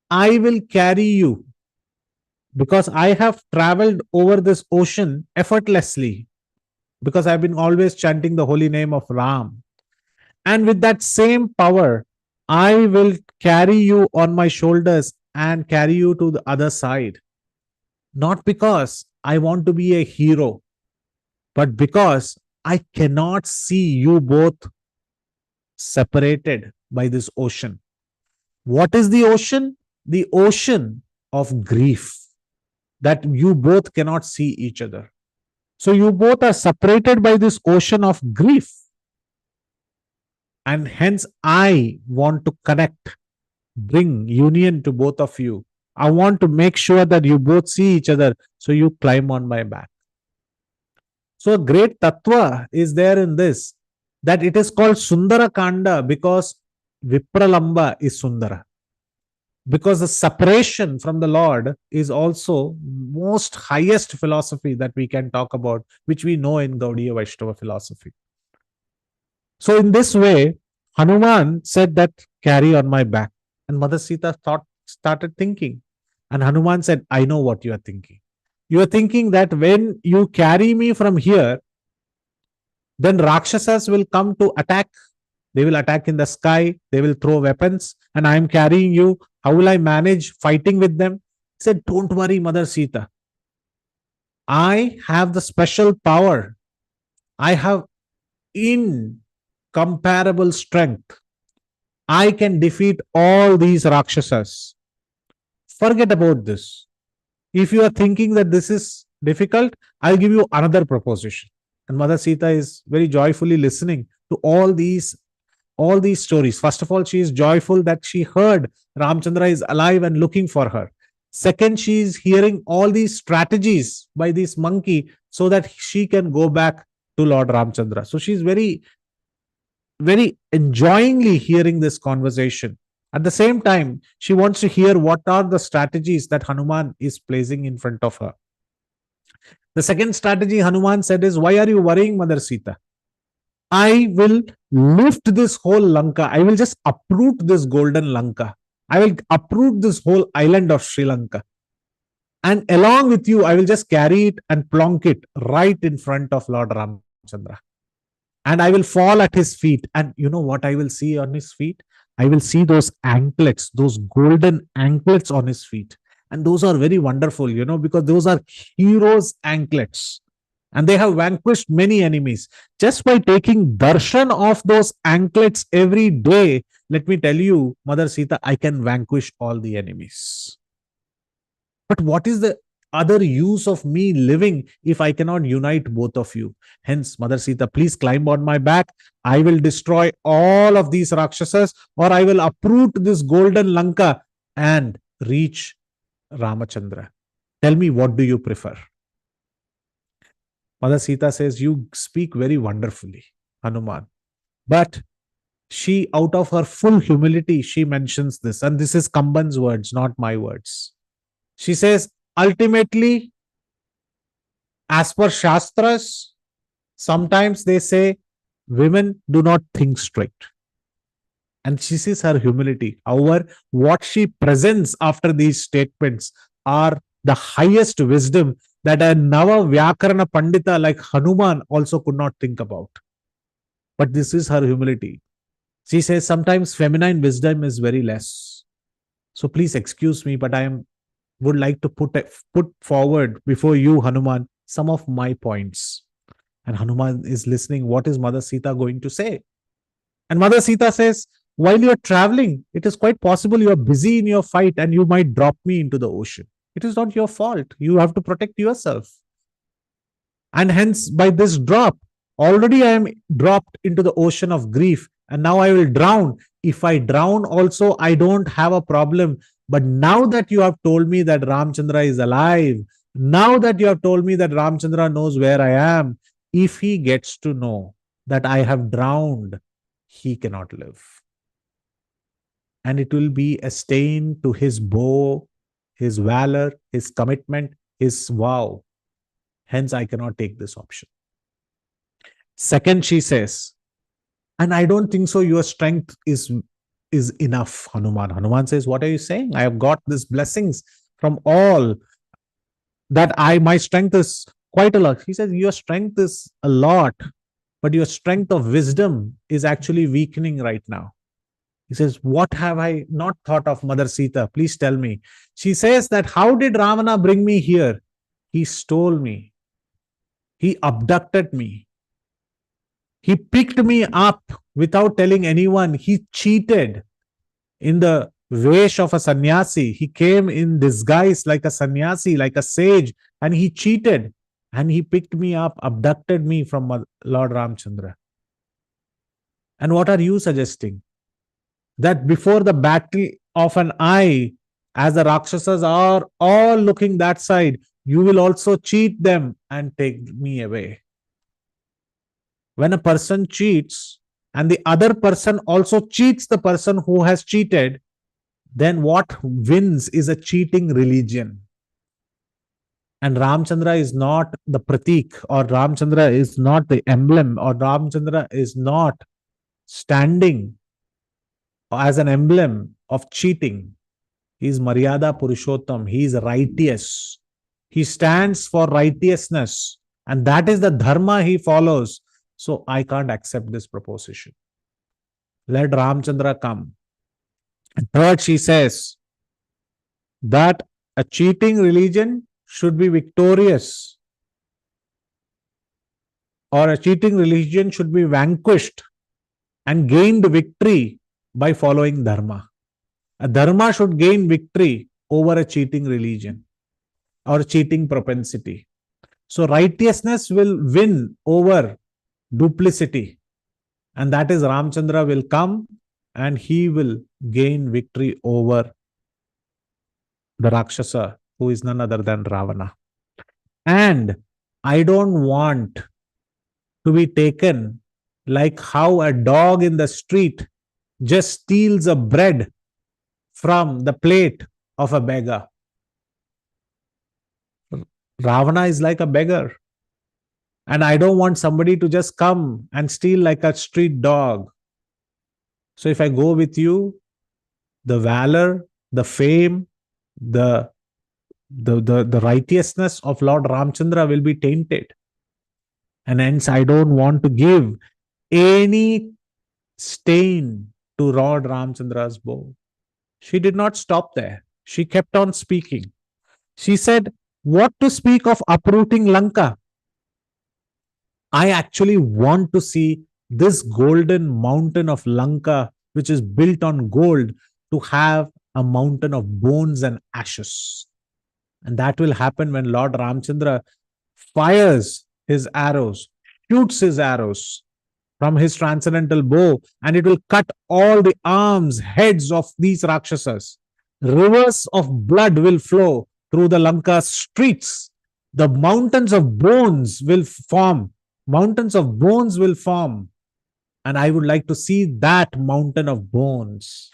Speaker 4: I will carry you because I have traveled over this ocean effortlessly because I've been always chanting the holy name of Ram. And with that same power, I will carry you on my shoulders and carry you to the other side. Not because I want to be a hero, but because I cannot see you both separated by this ocean. What is the ocean? The ocean of grief, that you both cannot see each other. So you both are separated by this ocean of grief. And hence I want to connect, bring union to both of you. I want to make sure that you both see each other, so you climb on my back. So a great tattva is there in this, that it is called Sundara Kanda because Vipralamba is Sundara. Because the separation from the Lord is also most highest philosophy that we can talk about, which we know in Gaudiya Vaishnava philosophy. So in this way, Hanuman said that carry on my back. And Mother Sita started thinking. And Hanuman said, I know what you are thinking. You are thinking that when you carry me from here, then Rakshasas will come to attack. They will attack in the sky. They will throw weapons. And I am carrying you. How will I manage fighting with them? He said, don't worry, Mother Sita. I have the special power. I have incomparable strength. I can defeat all these Rakshasas. Forget about this. If you are thinking that this is difficult, I'll give you another proposition. And Mother Sita is very joyfully listening to all these stories. First of all, she is joyful that she heard Ramchandra is alive and looking for her. Second, she is hearing all these strategies by this monkey so that she can go back to Lord Ramchandra. So she is very, very enjoyingly hearing this conversation. At the same time, she wants to hear what are the strategies that Hanuman is placing in front of her. The second strategy Hanuman said is, why are you worrying, Mother Sita? I will lift this whole Lanka. I will just uproot this golden Lanka. I will uproot this whole island of Sri Lanka. And along with you, I will just carry it and plonk it right in front of Lord Ramchandra. And I will fall at his feet. And you know what I will see on his feet? I will see those anklets, those golden anklets on his feet. And those are very wonderful, because those are heroes' anklets. And they have vanquished many enemies. Just by taking darshan of those anklets every day, let me tell you, Mother Sita, I can vanquish all the enemies. But what is the other use of me living if I cannot unite both of you? Hence, Mother Sita, please climb on my back. I will destroy all of these Rakshasas, or I will uproot this golden Lanka and reach Ramachandra. Tell me, what do you prefer? Mother Sita says, you speak very wonderfully, Hanuman. But she, out of her full humility, she mentions this. And this is Kamban's words, not my words. She says, ultimately, as per Shastras, sometimes they say women do not think straight. And she sees her humility. However, what she presents after these statements are the highest wisdom that a Nava Vyakarana Pandita like Hanuman also could not think about. But this is her humility. She says sometimes feminine wisdom is very less. So please excuse me, but I would like to put forward before you, Hanuman, some of my points. And Hanuman is listening. What is Mother Sita going to say? And Mother Sita says, while you are traveling, it is quite possible you are busy in your fight and you might drop me into the ocean. It is not your fault. You have to protect yourself. And hence, by this drop, already I am dropped into the ocean of grief, and now I will drown. If I drown also, I don't have a problem. But now that you have told me that Ramchandra is alive, now that you have told me that Ramchandra knows where I am, if he gets to know that I have drowned, he cannot live. And it will be a stain to his bow, his valor, his commitment, his vow. Hence, I cannot take this option. Second, she says, and I don't think so your strength is enough, Hanuman. Hanuman says, what are you saying? I have got these blessings from all that my strength is quite a lot. He says, your strength is a lot, but your strength of wisdom is actually weakening right now. He says, what have I not thought of, Mother Sita? Please tell me. She says that, how did Ravana bring me here? He stole me. He abducted me. He picked me up without telling anyone. He cheated in the vesh of a sannyasi. He came in disguise like a sannyasi, like a sage, and he cheated. And he picked me up, abducted me from Lord Ramchandra. And what are you suggesting? That before the battle of an eye, as the Rakshasas are all looking that side, you will also cheat them and take me away. When a person cheats and the other person also cheats the person who has cheated, then what wins is a cheating religion. And Ramchandra is not the pratik, or Ramchandra is not the emblem, or Ramchandra is not standing as an emblem of cheating. He is Maryada Purushottam. He is righteous. He stands for righteousness. And that is the dharma he follows. So I can't accept this proposition. Let Ramchandra come. And third, she says that a cheating religion should be victorious, or a cheating religion should be vanquished and gained victory by following dharma. A dharma should gain victory over a cheating religion or a cheating propensity. So righteousness will win over duplicity. And that is Ramchandra will come and he will gain victory over the Rakshasa, who is none other than Ravana. And I don't want to be taken like how a dog in the street just steals a bread from the plate of a beggar. Ravana is like a beggar. And I don't want somebody to just come and steal like a street dog. So if I go with you, the valor, the fame, the righteousness of Lord Ramchandra will be tainted. And hence I don't want to give any stain to Lord Ramchandra's bow. She did not stop there. She kept on speaking. She said, what to speak of uprooting Lanka? I actually want to see this golden mountain of Lanka, which is built on gold, to have a mountain of bones and ashes. And that will happen when Lord Ramchandra fires his arrows, shoots his arrows from his transcendental bow, and it will cut all the arms, heads of these Rakshasas. Rivers of blood will flow through the Lanka streets. The mountains of bones will form. Mountains of bones will form. And I would like to see that mountain of bones.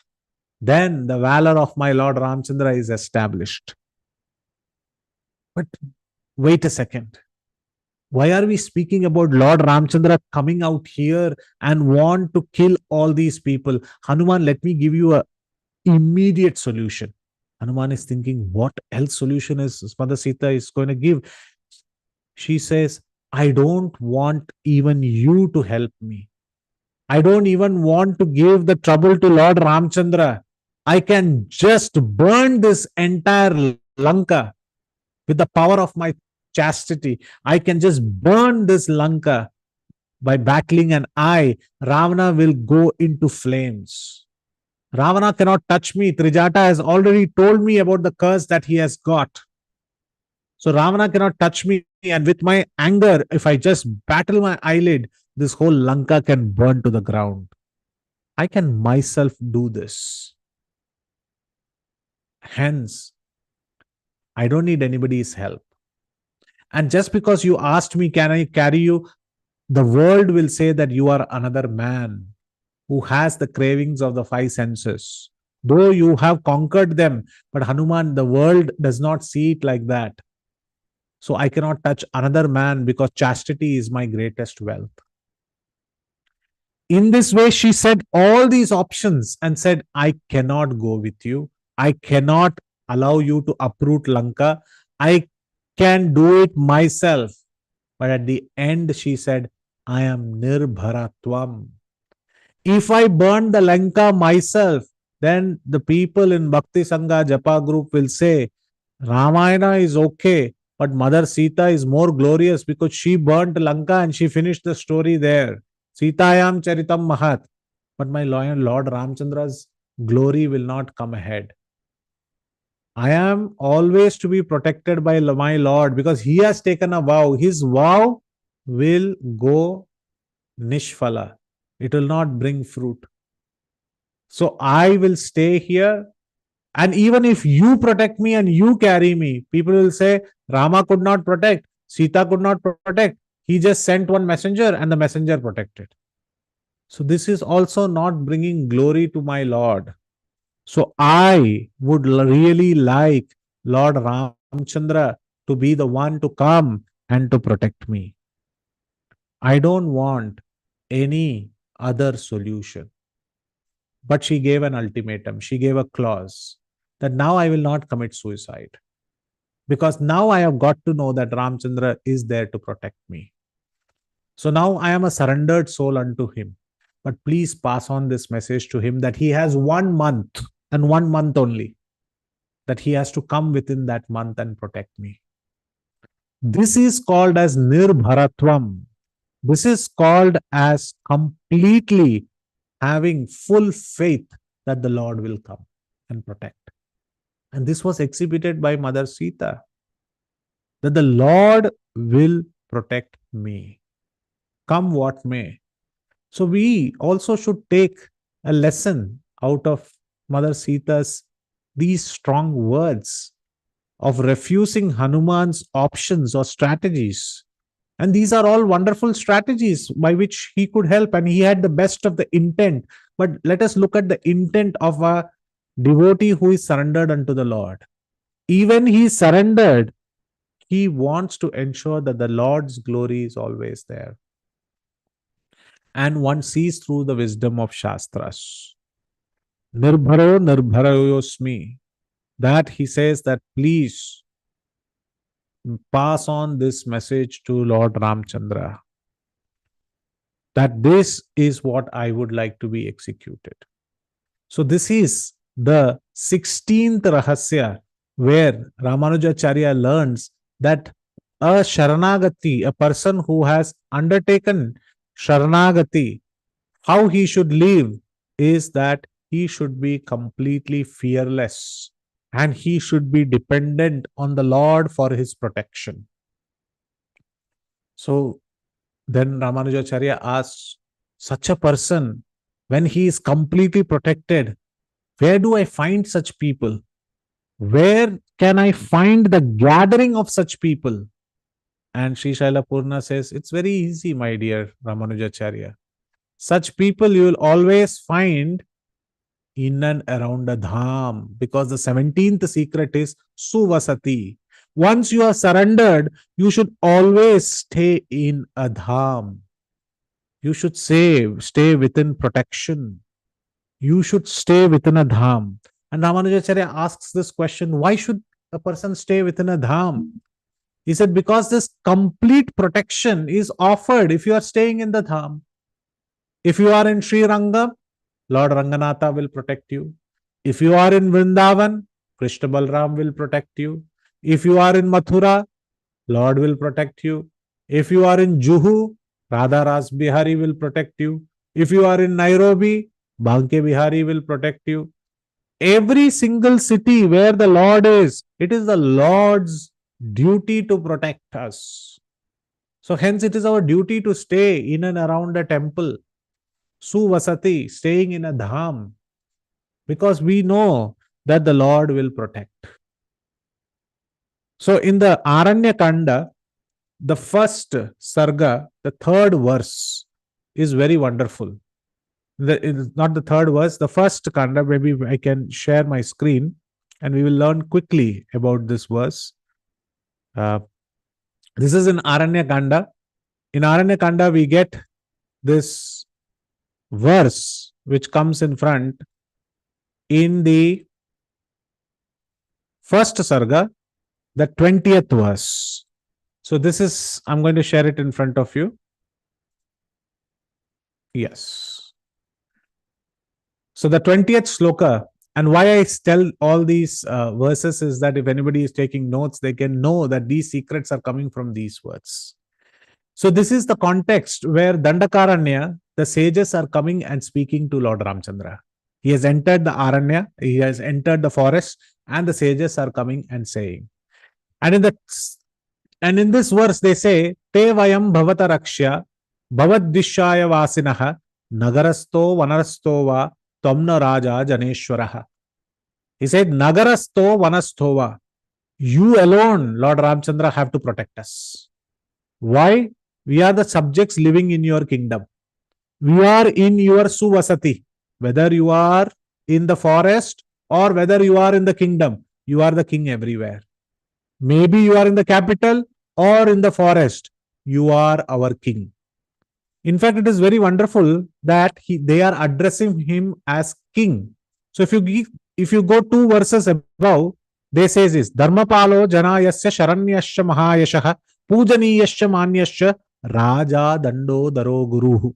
Speaker 4: Then the valor of my Lord Ramchandra is established. But wait a second. Why are we speaking about Lord Ramchandra coming out here and want to kill all these people? Hanuman, let me give you a immediate solution. Hanuman is thinking, what else solution is Mother Sita is going to give? She says, I don't want even you to help me. I don't even want to give the trouble to Lord Ramchandra. I can just burn this entire Lanka with the power of my chastity. I can just burn this Lanka by battling, and Ravana, will go into flames. Ravana cannot touch me. Trijata has already told me about the curse that he has got. So Ravana cannot touch me, and with my anger, if I just battle my eyelid, this whole Lanka can burn to the ground. I can myself do this. Hence, I don't need anybody's help. And just because you asked me, can I carry you? The world will say that you are another man who has the cravings of the five senses. Though you have conquered them, but Hanuman, the world does not see it like that. So I cannot touch another man because chastity is my greatest wealth. In this way, she said all these options and said, I cannot go with you. I cannot allow you to uproot Lanka. I can do it myself. But at the end, she said, I am nirbharatvam. If I burn the Lanka myself, then the people in Bhakti Sangha Japa group will say, Ramayana is okay, but Mother Sita is more glorious because she burnt Lanka and she finished the story there. Sitayam Charitam Mahat. But my Lord Ramchandra's glory will not come ahead. I am always to be protected by my Lord because he has taken a vow. His vow will go nishphala. It will not bring fruit. So I will stay here. And even if you protect me and you carry me, people will say, Rama could not protect, Sita could not protect. He just sent one messenger and the messenger protected. So this is also not bringing glory to my Lord. So I would really like Lord Ramchandra to be the one to come and to protect me. I don't want any other solution. But she gave an ultimatum. She gave a clause that now I will not commit suicide. Because now I have got to know that Ramchandra is there to protect me. So now I am a surrendered soul unto him. But please pass on this message to him that he has 1 month and 1 month only. That he has to come within that month and protect me. This is called as nirbharatvam. This is called as completely having full faith that the Lord will come and protect. And this was exhibited by Mother Sita, that the Lord will protect me, come what may. So we also should take a lesson out of Mother Sita's these strong words of refusing Hanuman's options or strategies. And these are all wonderful strategies by which he could help, and he had the best of the intent. But let us look at the intent of a devotee who is surrendered unto the Lord. Even he surrendered, he wants to ensure that the Lord's glory is always there. And one sees through the wisdom of Shastras. Nirbharo nirbharayosmi. That he says that please pass on this message to Lord Ramchandra. That this is what I would like to be executed. So this is the 16th rahasya where Ramanujacharya learns that a Sharanagati, a person who has undertaken Sharanagati, how he should live is that he should be completely fearless and he should be dependent on the Lord for his protection. So then Ramanujacharya asks, such a person, when he is completely protected, where do I find such people? Where can I find the gathering of such people? And Sri Shaila Purna says, it's very easy, my dear Ramanujacharya. Such people you will always find in and around a dham, because the 17th secret is suvasati. Once you are surrendered, you should always stay in a dham. You should stay within protection. You should stay within a dham. And Ramanujacharya asks this question, why should a person stay within a dham? He said, because this complete protection is offered if you are staying in the dham. If you are in Sri Rangam, Lord Ranganatha will protect you. If you are in Vrindavan, Krishna Balram will protect you. If you are in Mathura, Lord will protect you. If you are in Juhu, Radha Ras Bihari will protect you. If you are in Nairobi, Banke Bihari will protect you. Every single city where the Lord is, it is the Lord's duty to protect us. So hence it is our duty to stay in and around a temple. Suvasati, staying in a dham, because we know that the Lord will protect. So in the Aranya Kanda, the first sarga, the third verse is very wonderful. Not the third verse, the first kanda. Maybe I can share my screen and we will learn quickly about this verse. This is in Aranya Kanda. In Aranya Kanda, we get this verse which comes in front in the first sarga, the 20th verse. So this is, I'm going to share it in front of you. Yes. So the 20th sloka, and why I tell all these verses is that if anybody is taking notes, they can know that these secrets are coming from these words. So this is the context where Dandakaranya, the sages are coming and speaking to Lord Ramchandra. He has entered the Aranya, he has entered the forest, and the sages are coming and saying. And in this verse they say, Te vayam bhavata rakshya, bhavad dishaya vasinaha, nagarasto vanarasto va, Tamna Raja Janeshwaraha. He said, Nagarasto Vanastova. You alone, Lord Ramchandra, have to protect us. Why? We are the subjects living in your kingdom. We are in your Suvasati. Whether you are in the forest or whether you are in the kingdom, you are the king everywhere. Maybe you are in the capital or in the forest. You are our king. In fact, it is very wonderful that they are addressing him as king. So if you go 2 verses above, they say this, Dharmapalo Janayasya Sharanyasya Mahayashaha Pujaniyasya Manyasya Raja Dando Daro Guruhu.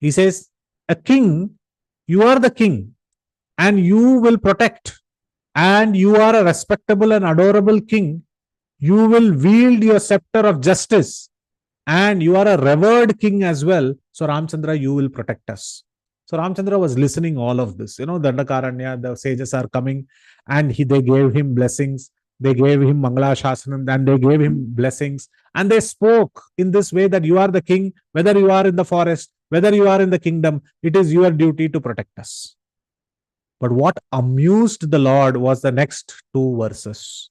Speaker 4: He says, a king, you are the king and you will protect, and you are a respectable and adorable king. You will wield your scepter of justice. And you are a revered king as well. So Ramchandra, you will protect us. So Ramchandra was listening all of this. Dandakaranya, the sages are coming and they gave him blessings. They gave him Mangala Shasanam and they gave him blessings. And they spoke in this way that you are the king, whether you are in the forest, whether you are in the kingdom, it is your duty to protect us. But what amused the Lord was the next 2 verses.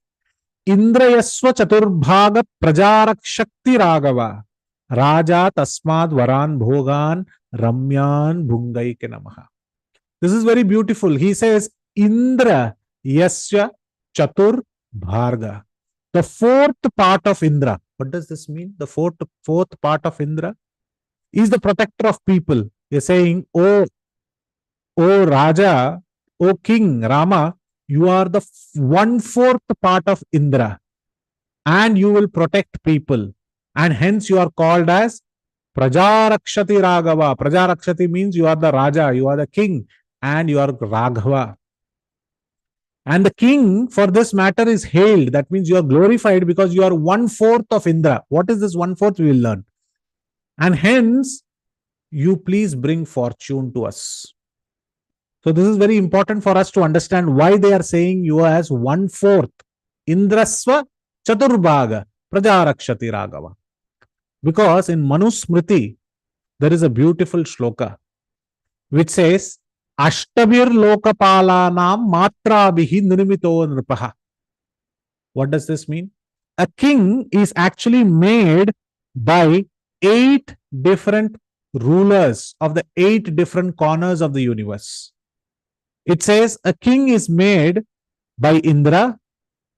Speaker 4: Indrayasva Chaturbhaga Prajarakshakti Ragava Raja Tasmad Varan Bhogan Ramyan Bhungaike Namaha. This is very beautiful. He says, Indra Yasya Chatur Bharga. The 4th part of Indra. What does this mean? The fourth part of Indra is the protector of people. He is saying, O Raja, O King Rama, you are the 1/4 part of Indra and you will protect people, and hence you are called as Prajarakshati Raghava. Prajarakshati means you are the Raja, you are the king, and you are Raghava. And the king for this matter is hailed. That means you are glorified because you are 1/4 of Indra. What is this 1/4? We will learn. And hence, you please bring fortune to us. So this is very important for us to understand why they are saying you as 1/4. Indrasva Chaturbhaga Prajarakshati Raghava. Because in Manusmriti, there is a beautiful shloka which says, Ashtabir Lokapalanam Matrabihi Nirmito Nripaha. What does this mean? A king is actually made by 8 different rulers of the 8 different corners of the universe. It says a king is made by Indra,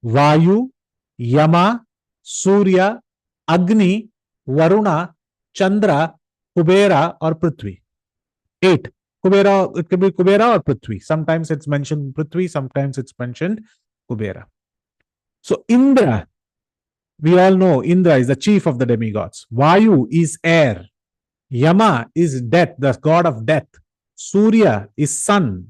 Speaker 4: Vayu, Yama, Surya, Agni, Varuna, Chandra, Kubera, or Prithvi. 8. Kubera, it could be Kubera or Prithvi. Sometimes it's mentioned Prithvi, sometimes it's mentioned Kubera. So Indra, we all know Indra is the chief of the demigods. Vayu is air. Yama is death, the god of death. Surya is sun.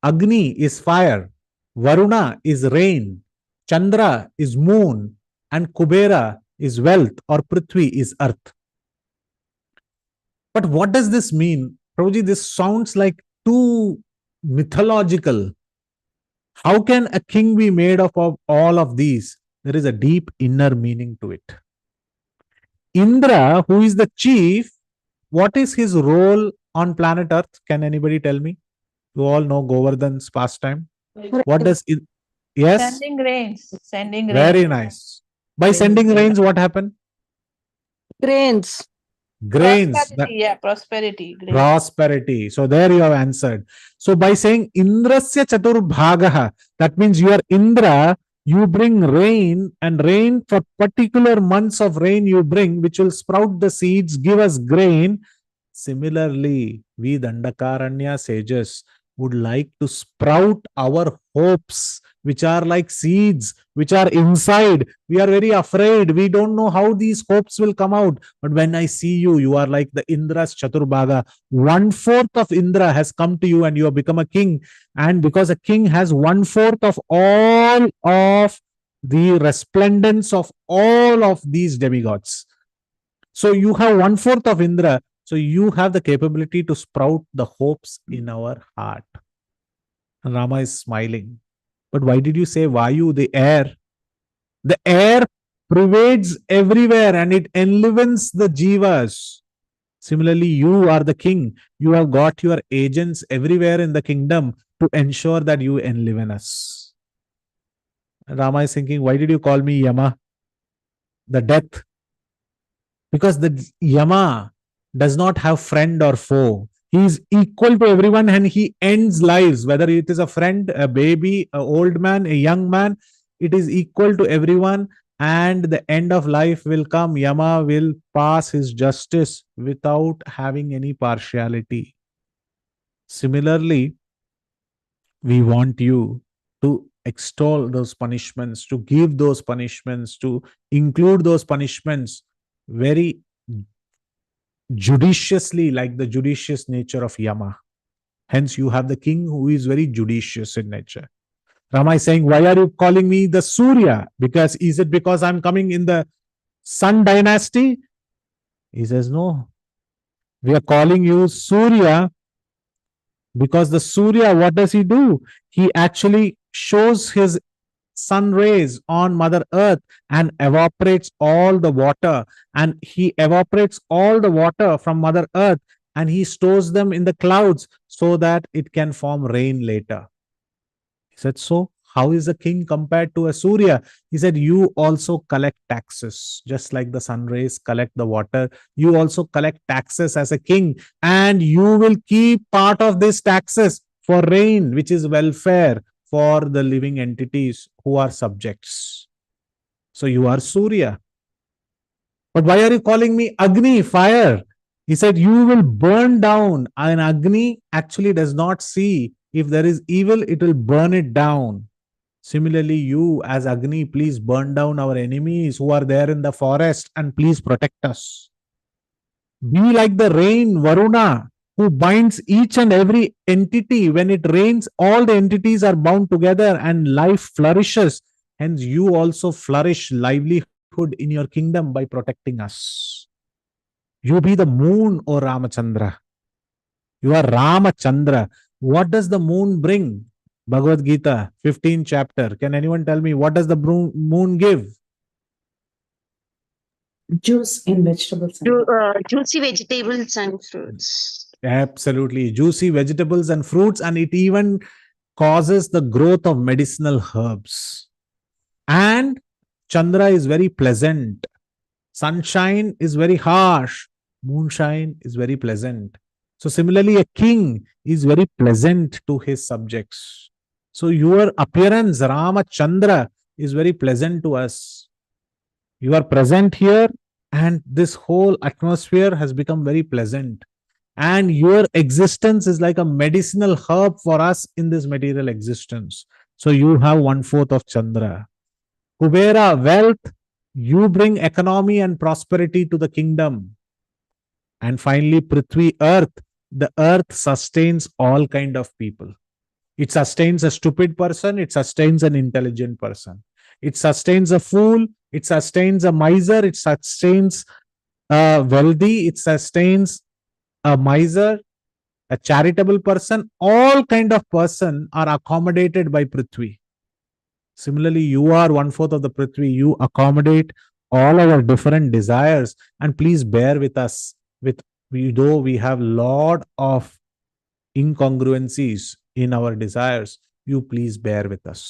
Speaker 4: Agni is fire. Varuna is rain. Chandra is moon. And Kubera is wealth, or Prithvi is earth. But what does this mean? Prabhuji, this sounds like too mythological. How can a king be made up of all of these? There is a deep inner meaning to it. Indra, who is the chief, what is his role on planet Earth? Can anybody tell me? You all know Govardhan's pastime. What does it? Yes?
Speaker 6: Sending rains. Sending rains.
Speaker 4: Very nice. By sending rains, what happened?
Speaker 7: Grains.
Speaker 4: Grains.
Speaker 6: Prosperity, prosperity. Grains.
Speaker 4: Prosperity. So there you have answered. So by saying Indrasya Chaturbhagaha, that means you are Indra, you bring rain, and rain for particular months of rain you bring, which will sprout the seeds, give us grain. Similarly, we Dandakaranya sages would like to sprout our hopes, which are like seeds, which are inside. We are very afraid. We don't know how these hopes will come out. But when I see you, you are like the Indra's Chaturbhaga. 1/4 of Indra has come to you and you have become a king. And because a king has 1/4 of all of the resplendence of all of these demigods. So you have 1/4 of Indra. So you have the capability to sprout the hopes in our heart. And Rama is smiling. But why did you say Vayu, the air? The air pervades everywhere and it enlivens the jivas. Similarly, you are the king. You have got your agents everywhere in the kingdom to ensure that you enliven us. Rama is thinking, why did you call me Yama? The death. Because the Yama does not have friend or foe. He is equal to everyone and he ends lives, whether it is a friend, a baby, an old man, a young man, it is equal to everyone. And the end of life will come. Yama will pass his justice without having any partiality. Similarly, we want you to extol those punishments, to give those punishments, to include those punishments very judiciously, like the judicious nature of Yama. Hence, you have the king who is very judicious in nature. Rama is saying, why are you calling me the Surya? Because is it because I'm coming in the sun dynasty? He says, no. We are calling you Surya because the Surya, what does he do? He actually shows his sun rays on Mother Earth and evaporates all the water. And he evaporates all the water from Mother Earth and he stores them in the clouds so that it can form rain later. He said, so how is a king compared to a Surya? He said, you also collect taxes, just like the sun rays collect the water. You also collect taxes as a king, and you will keep part of these taxes for rain, which is welfare for the living entities who are subjects. So you are Surya. But why are you calling me Agni, fire? He said, you will burn down. And Agni actually does not see. If there is evil, it will burn it down. Similarly, you as Agni, please burn down our enemies who are there in the forest and please protect us. Be like the rain, Varuna, who binds each and every entity. When it rains, all the entities are bound together and life flourishes. Hence, you also flourish livelihood in your kingdom by protecting us. You be the moon, O Ramachandra. You are Ramachandra. What does the moon bring? Bhagavad Gita, 15th chapter. Can anyone tell me what does the moon give?
Speaker 3: Juice and vegetables.
Speaker 5: Juicy vegetables and fruits.
Speaker 4: Absolutely. Juicy vegetables and fruits, and it even causes the growth of medicinal herbs. And Chandra is very pleasant. Sunshine is very harsh. Moonshine is very pleasant. So similarly, a king is very pleasant to his subjects. So your appearance, Ramachandra, is very pleasant to us. You are present here, and this whole atmosphere has become very pleasant. And your existence is like a medicinal herb for us in this material existence. So you have 1/4 of Chandra. Kubera, wealth, you bring economy and prosperity to the kingdom. And finally, Prithvi, earth, the earth sustains all kind of people. It sustains a stupid person, it sustains an intelligent person. It sustains a fool, it sustains a miser, it sustains a wealthy, it sustains a miser, a charitable person. All kind of person are accommodated by Prithvi. Similarly, you are 1/4 of the Prithvi. You accommodate all our different desires, and please bear with us. Though we have lot of incongruencies in our desires, you please bear with us.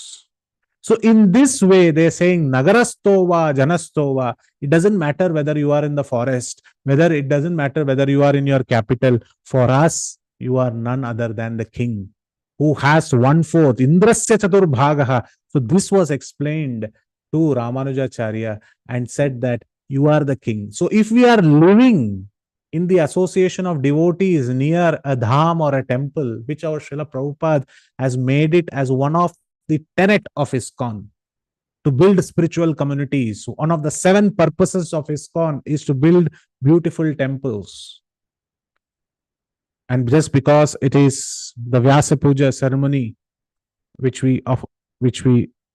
Speaker 4: So in this way, they're saying Nagarastova, Janastova. It doesn't matter whether you are in the forest, it doesn't matter whether you are in your capital. For us, you are none other than the king who has 1/4. Indrasya Chaturbhagaha. So this was explained to Ramanujacharya and said that you are the king. So if we are living in the association of devotees near a dham or a temple, which our Srila Prabhupada has made it as one of the tenet of ISKCON, to build spiritual communities. So one of the 7 purposes of ISKCON is to build beautiful temples. And just because it is the Vyasa Puja ceremony, which we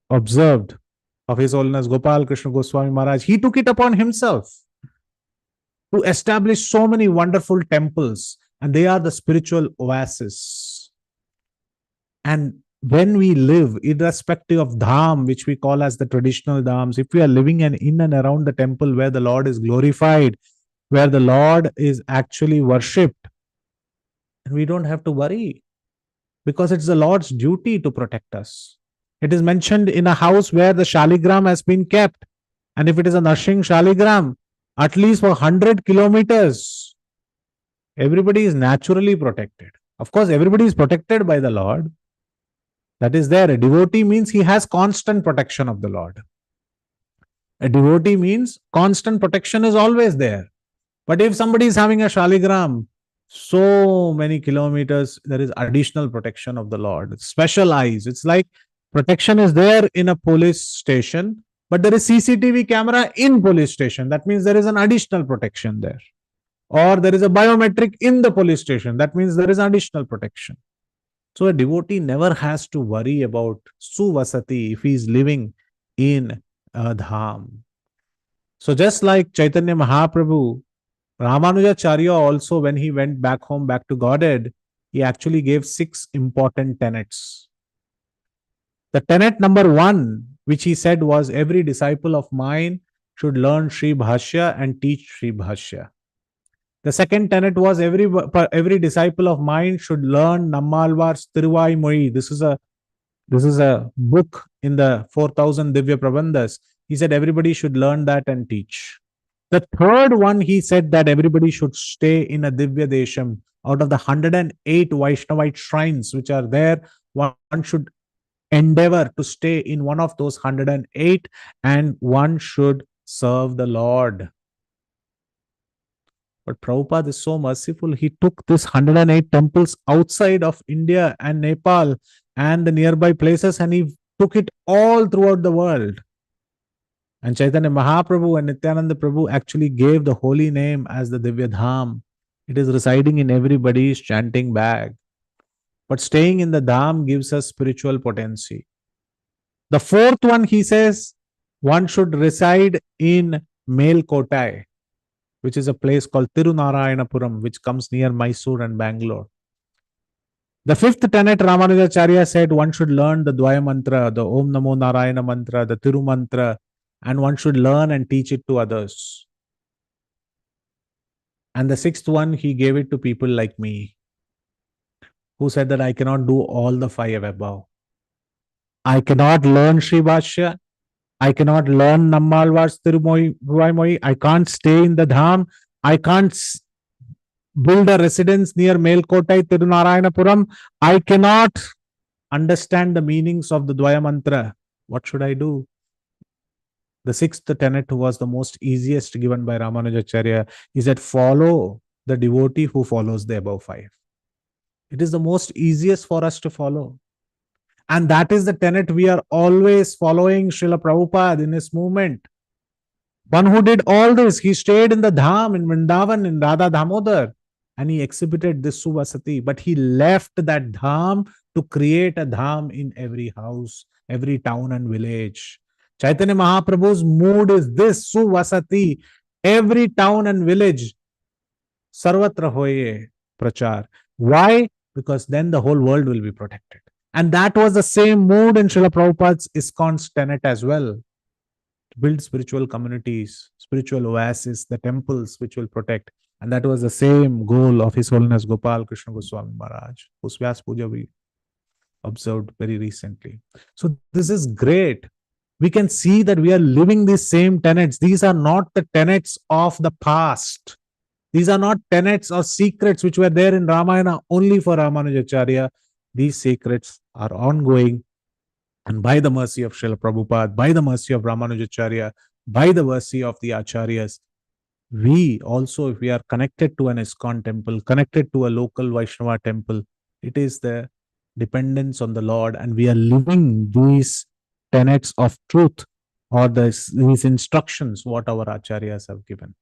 Speaker 4: observed of His Holiness Gopal Krishna Goswami Maharaj, he took it upon himself to establish so many wonderful temples, and they are the spiritual oasis. And when we live, irrespective of dham, which we call as the traditional dhams, if we are living in and around the temple where the Lord is glorified, where the Lord is actually worshipped, we don't have to worry, because it's the Lord's duty to protect us. It is mentioned in a house where the Shaligram has been kept, and if it is a Nursing Shaligram, at least for 100 kilometers, everybody is naturally protected. Of course, everybody is protected by the Lord. That is there. A devotee means he has constant protection of the Lord. A devotee means constant protection is always there. But if somebody is having a Shaligram, so many kilometers, there is additional protection of the Lord. Special eyes. It's like protection is there in a police station, but there is CCTV camera in police station. That means there is an additional protection there. Or there is a biometric in the police station. That means there is additional protection. So a devotee never has to worry about Suvasati if he is living in a dham. So just like Chaitanya Mahaprabhu, Ramanujacharya also, when he went back home, back to Godhead, he actually gave 6 important tenets. The tenet number 1, which he said was, every disciple of mine should learn Sri Bhashya and teach Sri Bhashya. The second tenet was, every disciple of mine should learn Nammalvar's Tiruvaimozhi. This is a book in the 4,000 Divya Prabandhas. He said everybody should learn that and teach. The third one, he said that everybody should stay in a Divya Desham. Out of the 108 Vaishnavite shrines which are there, one should endeavor to stay in one of those 108, and one should serve the Lord. But Prabhupada is so merciful. He took this 108 temples outside of India and Nepal and the nearby places, and he took it all throughout the world. And Chaitanya Mahaprabhu and Nityananda Prabhu actually gave the holy name as the Divya Dham. It is residing in everybody's chanting bag. But staying in the dham gives us spiritual potency. The fourth one, he says, one should reside in Melkotai, which is a place called Tirunarayanapuram, which comes near Mysore and Bangalore. The fifth tenet, Ramanujacharya said one should learn the Dvaya mantra, the Om Namo Narayana mantra, the Tiru mantra, and one should learn and teach it to others. And the sixth one, he gave it to people like me, who said that I cannot do all the five above. I cannot learn Sri Bhashya. I cannot learn Nammalvar's Tiruvai. I can't stay in the dham. I can't build a residence near Melkotai, Tirunarayanapuram. I cannot understand the meanings of the Dvaya mantra. What should I do? The sixth tenet was the most easiest given by Ramanujacharya is that follow the devotee who follows the above five. It is the most easiest for us to follow. And that is the tenet we are always following Srila Prabhupada in his movement. One who did all this, he stayed in the dham, in Vrindavan, in Radha Damodar, and he exhibited this Suvasati. But he left that dham to create a dham in every house, every town and village. Chaitanya Mahaprabhu's mood is this, Suvasati. Every town and village, Sarvatra hoye prachar. Why? Because then the whole world will be protected. And that was the same mood in Srila Prabhupada's ISKCON's tenet as well. To build spiritual communities, spiritual oases, the temples which will protect. And that was the same goal of His Holiness Gopal Krishna Goswami Maharaj, whose Vyas Puja we observed very recently. So this is great. We can see that we are living these same tenets. These are not the tenets of the past. These are not tenets or secrets which were there in Ramayana only for Ramanujacharya. These secrets are ongoing, and by the mercy of Srila Prabhupada, by the mercy of Ramanujacharya, by the mercy of the Acharyas, we also, if we are connected to an ISKCON temple, connected to a local Vaishnava temple, it is the dependence on the Lord, and we are living these tenets of truth or these instructions what our Acharyas have given.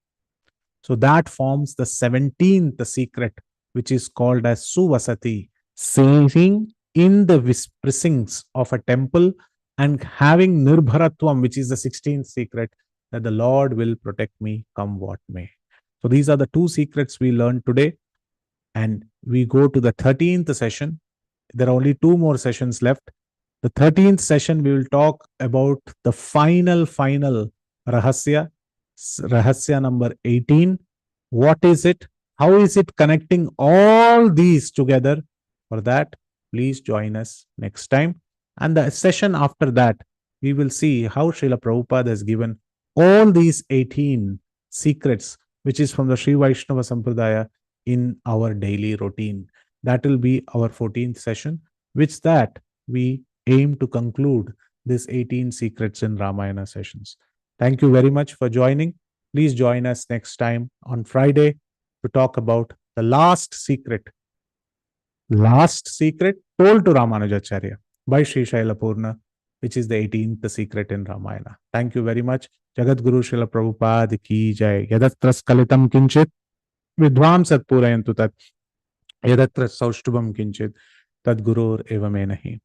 Speaker 4: So that forms the 17th secret, which is called as Suvasati, staying in the precincts of a temple and having Nirbharatvam, which is the 16th secret, that the Lord will protect me come what may. So these are the two secrets we learned today. And we go to the 13th session. There are only two more sessions left. The 13th session, we will talk about the final Rahasya, Rahasya number 18. What is it? How is it connecting all these together? For that, please join us next time. And the session after that, we will see how Srila Prabhupada has given all these 18 secrets, which is from the Sri Vaishnava Sampradaya, in our daily routine. That will be our 14th session, which that we aim to conclude this 18 secrets in Ramayana sessions. Thank you very much for joining. Please join us next time on Friday to talk about the last secret told to Ramanujacharya by Sri Shailapurna, which is the 18th secret in Ramayana. Thank you very much. Jagat Guru Srila Prabhupada ki jai. Yadatras kalitam kinchit vidvam satpurayantu tat. Yadatras saushtubam kinchit tad gurur evame nahi.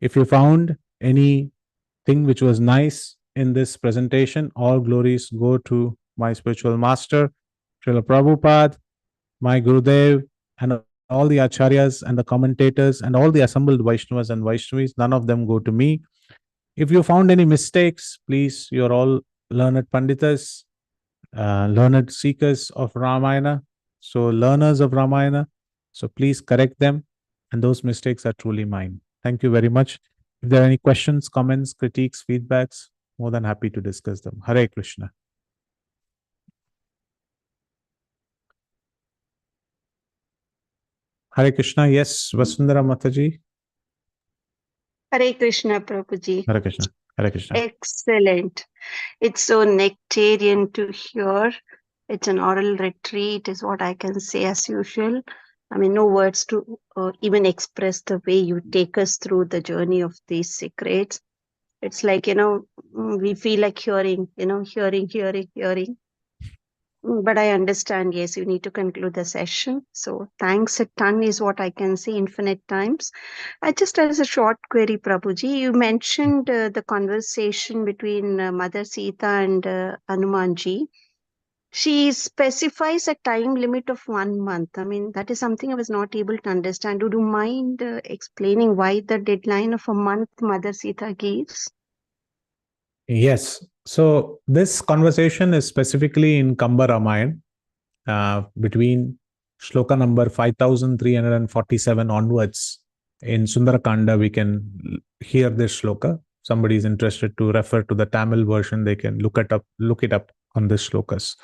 Speaker 4: If you found anything which was nice in this presentation, all glories go to my spiritual master, Srila Prabhupada, my Gurudev, and all the Acharyas and the commentators and all the assembled Vaishnavas and Vaishnavis. None of them go to me. If you found any mistakes, please, you're all learned Panditas, learned seekers of Ramayana, so learners of Ramayana. So please correct them, and those mistakes are truly mine. Thank you very much. If there are any questions, comments, critiques, feedbacks, more than happy to discuss them. Hare Krishna. Hare Krishna. Yes, Vasundhara Mataji.
Speaker 5: Hare Krishna, Prabhuji.
Speaker 4: Hare Krishna. Hare Krishna.
Speaker 5: Excellent. It's so nectarian to hear. It's an oral retreat, is what I can say as usual. I mean, no words to even express the way you take us through the journey of these secrets. It's like, we feel like hearing. But I understand, yes, you need to conclude the session. So thanks a ton is what I can say infinite times. I just as a short query, Prabhuji, you mentioned the conversation between Mother Sita and Hanumanji. She specifies a time limit of 1 month. I mean, that is something I was not able to understand. Would you mind explaining why the deadline of a month Mother Sita gives?
Speaker 4: Yes. So this conversation is specifically in Kamba Ramayana, between shloka number 5347 onwards. In Sundarakanda, we can hear this shloka. Somebody is interested to refer to the Tamil version, they can look it up on this shlokas.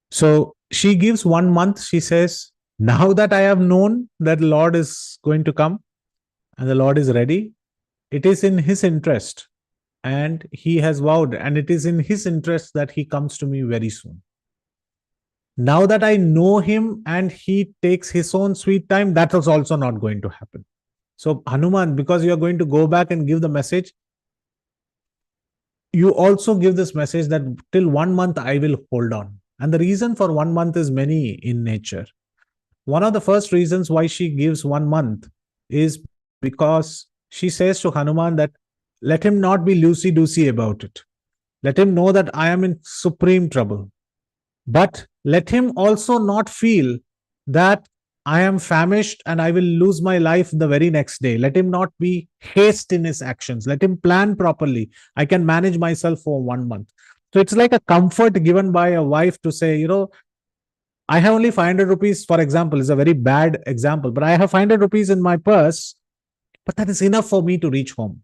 Speaker 4: So she gives 1 month. She says, now that I have known that the Lord is going to come and the Lord is ready, it is in his interest. And he has vowed, and it is in his interest that he comes to me very soon. Now that I know him and he takes his own sweet time, that is also not going to happen. So Hanuman, because you are going to go back and give the message, you also give this message that till 1 month I will hold on. And the reason for 1 month is many in nature. One of the first reasons why she gives 1 month is because she says to Hanuman that let him not be loosey-goosey about it. Let him know that I am in supreme trouble. But let him also not feel that I am famished and I will lose my life the very next day. Let him not be haste in his actions. Let him plan properly. I can manage myself for 1 month. So it's like a comfort given by a wife to say, I have only 500 rupees, for example, is a very bad example, but I have 500 rupees in my purse, but that is enough for me to reach home.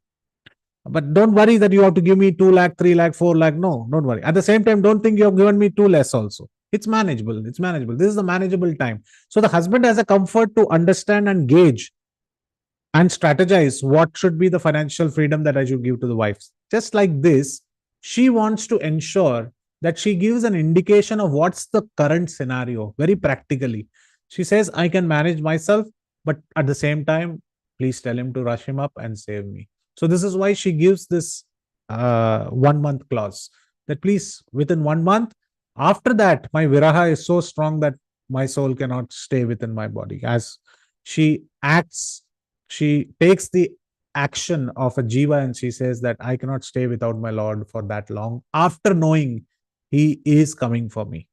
Speaker 4: But don't worry that you have to give me 2 lakh, 3 lakh, 4 lakh. No, don't worry. At the same time, don't think you have given me too less also. It's manageable. It's manageable. This is the manageable time. So the husband has a comfort to understand and gauge and strategize what should be the financial freedom that I should give to the wife. Just like this, she wants to ensure that she gives an indication of what's the current scenario very practically. She says, I can manage myself, but at the same time, please tell him to rush him up and save me. So this is why she gives this 1 month clause that please within 1 month, after that, my viraha is so strong that my soul cannot stay within my body. As she acts, she takes the action of a jiva and she says that I cannot stay without my Lord for that long after knowing he is coming for me.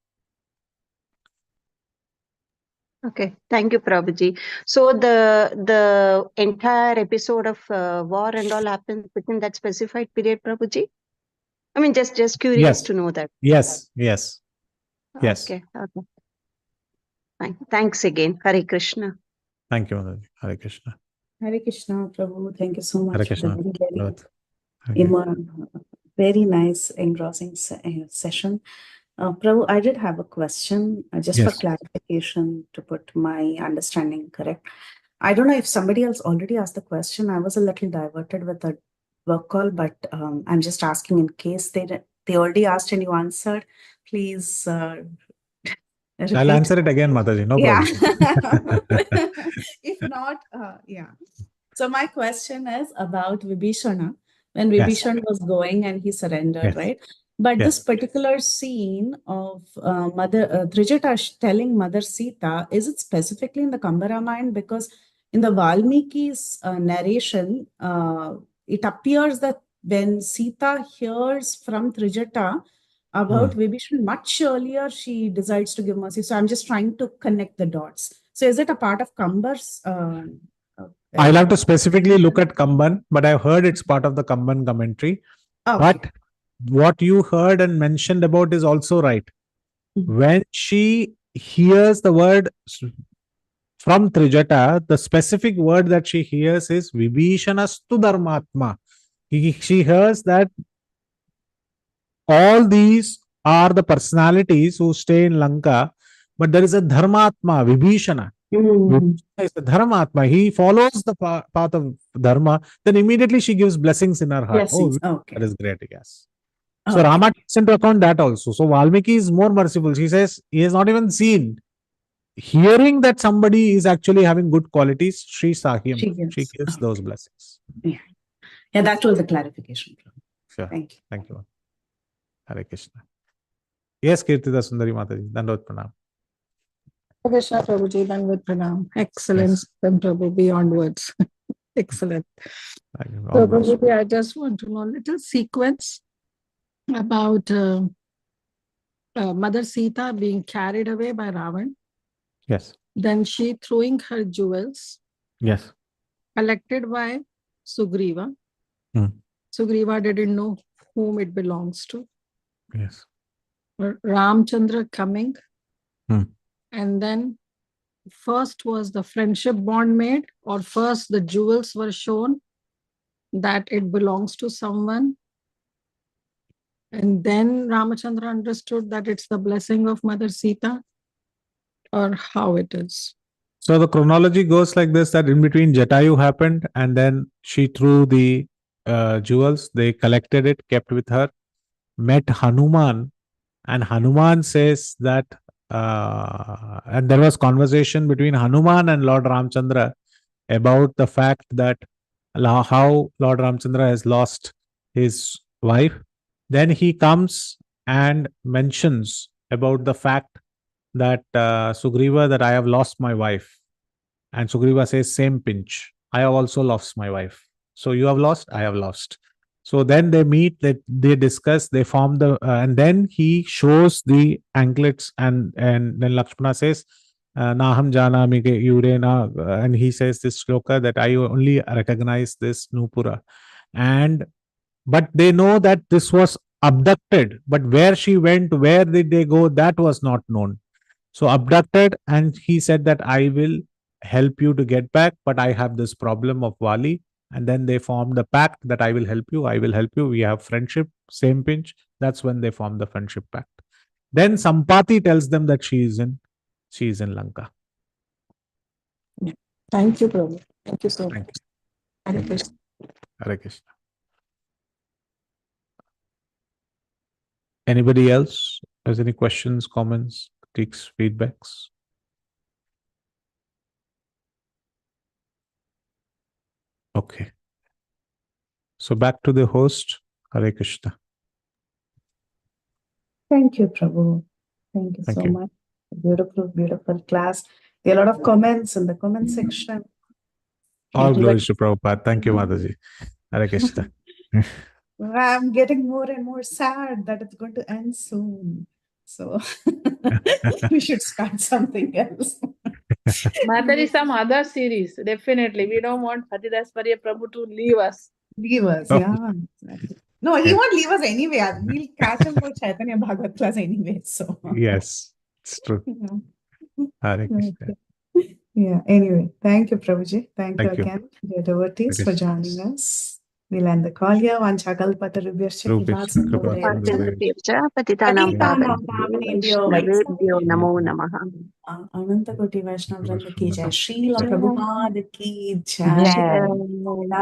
Speaker 5: Okay, thank you, Prabhuji. So the entire episode of war and all happens within that specified period, Prabhuji? I mean, just curious to know that.
Speaker 4: Yes.
Speaker 5: Okay. Fine. Thanks again. Hare Krishna.
Speaker 4: Thank you, Mataji. Hare Krishna.
Speaker 8: Hare Krishna, Prabhu. Thank you so much
Speaker 4: Hare
Speaker 8: for
Speaker 4: Krishna.
Speaker 8: the very nice, engrossing session. Prabhu, I did have a question just for clarification to put my understanding correct. I don't know if somebody else already asked the question. I was a little diverted with the work call, but I'm just asking in case they already asked and you answered. Please repeat.
Speaker 4: I'll answer it again, Mataji. No problem.
Speaker 8: If not, yeah. So my question is about Vibhishana. When Vibhishana was going and he surrendered, right? But this particular scene of Mother Trijata telling Mother Sita, is it specifically in the Kamba Ramayana? Because in the Valmiki's narration, it appears that when Sita hears from Trijata about Vibhishana, much earlier she decides to give mercy. So I'm just trying to connect the dots. So is it a part of Kamba's?
Speaker 4: I'll have to specifically look at Kamban, but I've heard it's part of the Kamban commentary. Okay. But what you heard and mentioned about is also right. When she hears the word from Trijata, the specific word that she hears is Vibhishanastu Dharmatma. She hears that all these are the personalities who stay in Lanka, but there is a Dharmatma, Vibhishana. Vibhishana is the Dharmatma. He follows the path of Dharma. Then immediately she gives blessings in her heart.
Speaker 8: Blessings.
Speaker 4: That is great, yes. So Rama takes into account that also. So Valmiki is more merciful. She says he has not even seen. Hearing that somebody is actually having good qualities, she gives those blessings.
Speaker 8: Yeah, that was the clarification.
Speaker 4: Sure.
Speaker 8: Thank you.
Speaker 4: Thank you. Hare Krishna. Yes, Kirtida Sundari Mataji, Dandavat Pranam.
Speaker 7: Krishna Prabhuji, Dandavat Pranam. Excellence, Prabhu, beyond words. Excellent. So, Prabhuji, I just want to know a little sequence about Mother Sita being carried away by Ravan.
Speaker 4: Yes.
Speaker 7: Then she throwing her jewels.
Speaker 4: Yes.
Speaker 7: Collected by Sugriva. Sugriva didn't know whom it belongs to.
Speaker 4: Yes.
Speaker 7: Ramchandra coming. And then first was the friendship bond made, or first the jewels were shown that it belongs to someone. And then Ramachandra understood that it's the blessing of Mother Sita, or how it is.
Speaker 4: So the chronology goes like this, that in between Jatayu happened, and then she threw the jewels, they collected it, kept with her, met Hanuman, and Hanuman says that, and there was conversation between Hanuman and Lord Ramchandra about the fact that how Lord Ramchandra has lost his wife. Then he comes and mentions about the fact that Sugriva, that I have lost my wife. And Sugriva says, same pinch. I have also lost my wife. So you have lost, I have lost. So then they meet, they discuss, they form the, and then he shows the anklets, and then Lakshmana says, Naham janami ke yurena, and he says this shloka that I only recognize this Nupura. But they know that this was abducted, but where she went, where did they go, that was not known. So abducted, and he said that I will help you to get back, but I have this problem of Vali. And then they formed the pact that I will help you, we have friendship, same pinch. That's when they formed the friendship pact. Then Sampati tells them that she is in Lanka.
Speaker 7: Yeah. Thank you, Prabhu. Thank you so much. Hare Krishna.
Speaker 4: Hare Krishna. Anybody else has any questions, comments, critiques, feedbacks? Okay. So back to the host, Hare Krishna.
Speaker 8: Thank you, Prabhu. Thank you so much. Beautiful, beautiful class. There are a lot of comments in the comment section.
Speaker 4: All glories to Prabhupada. Thank you, Mataji. Hare Krishna.
Speaker 8: I'm getting more and more sad that it's going to end soon. So we should start something else.
Speaker 6: Mataji, some other series. Definitely. We don't want Haridas Varya Prabhu to leave us.
Speaker 8: Leave us, yeah. No, he won't leave us anyway. We'll catch him for Chaitanya Bhagavat class anyway. So
Speaker 4: yes, it's true. Hare Krishna.
Speaker 8: Yeah, anyway, thank you, Prabhuji. Thank you again, dear devotees, for joining us. We'll end the call here. Vanchakalpatarubhyascha
Speaker 5: Patitanam Pavanebhyo Namo Namaha.
Speaker 8: Anantakoti Vaishnava Vrinda ki jai. Srila Prabhupada ki jai.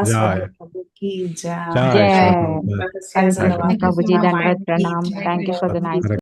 Speaker 8: Jai. Prabhu ki jai.
Speaker 9: Prabhuji, Dandavat Pranam. Thank you for the nice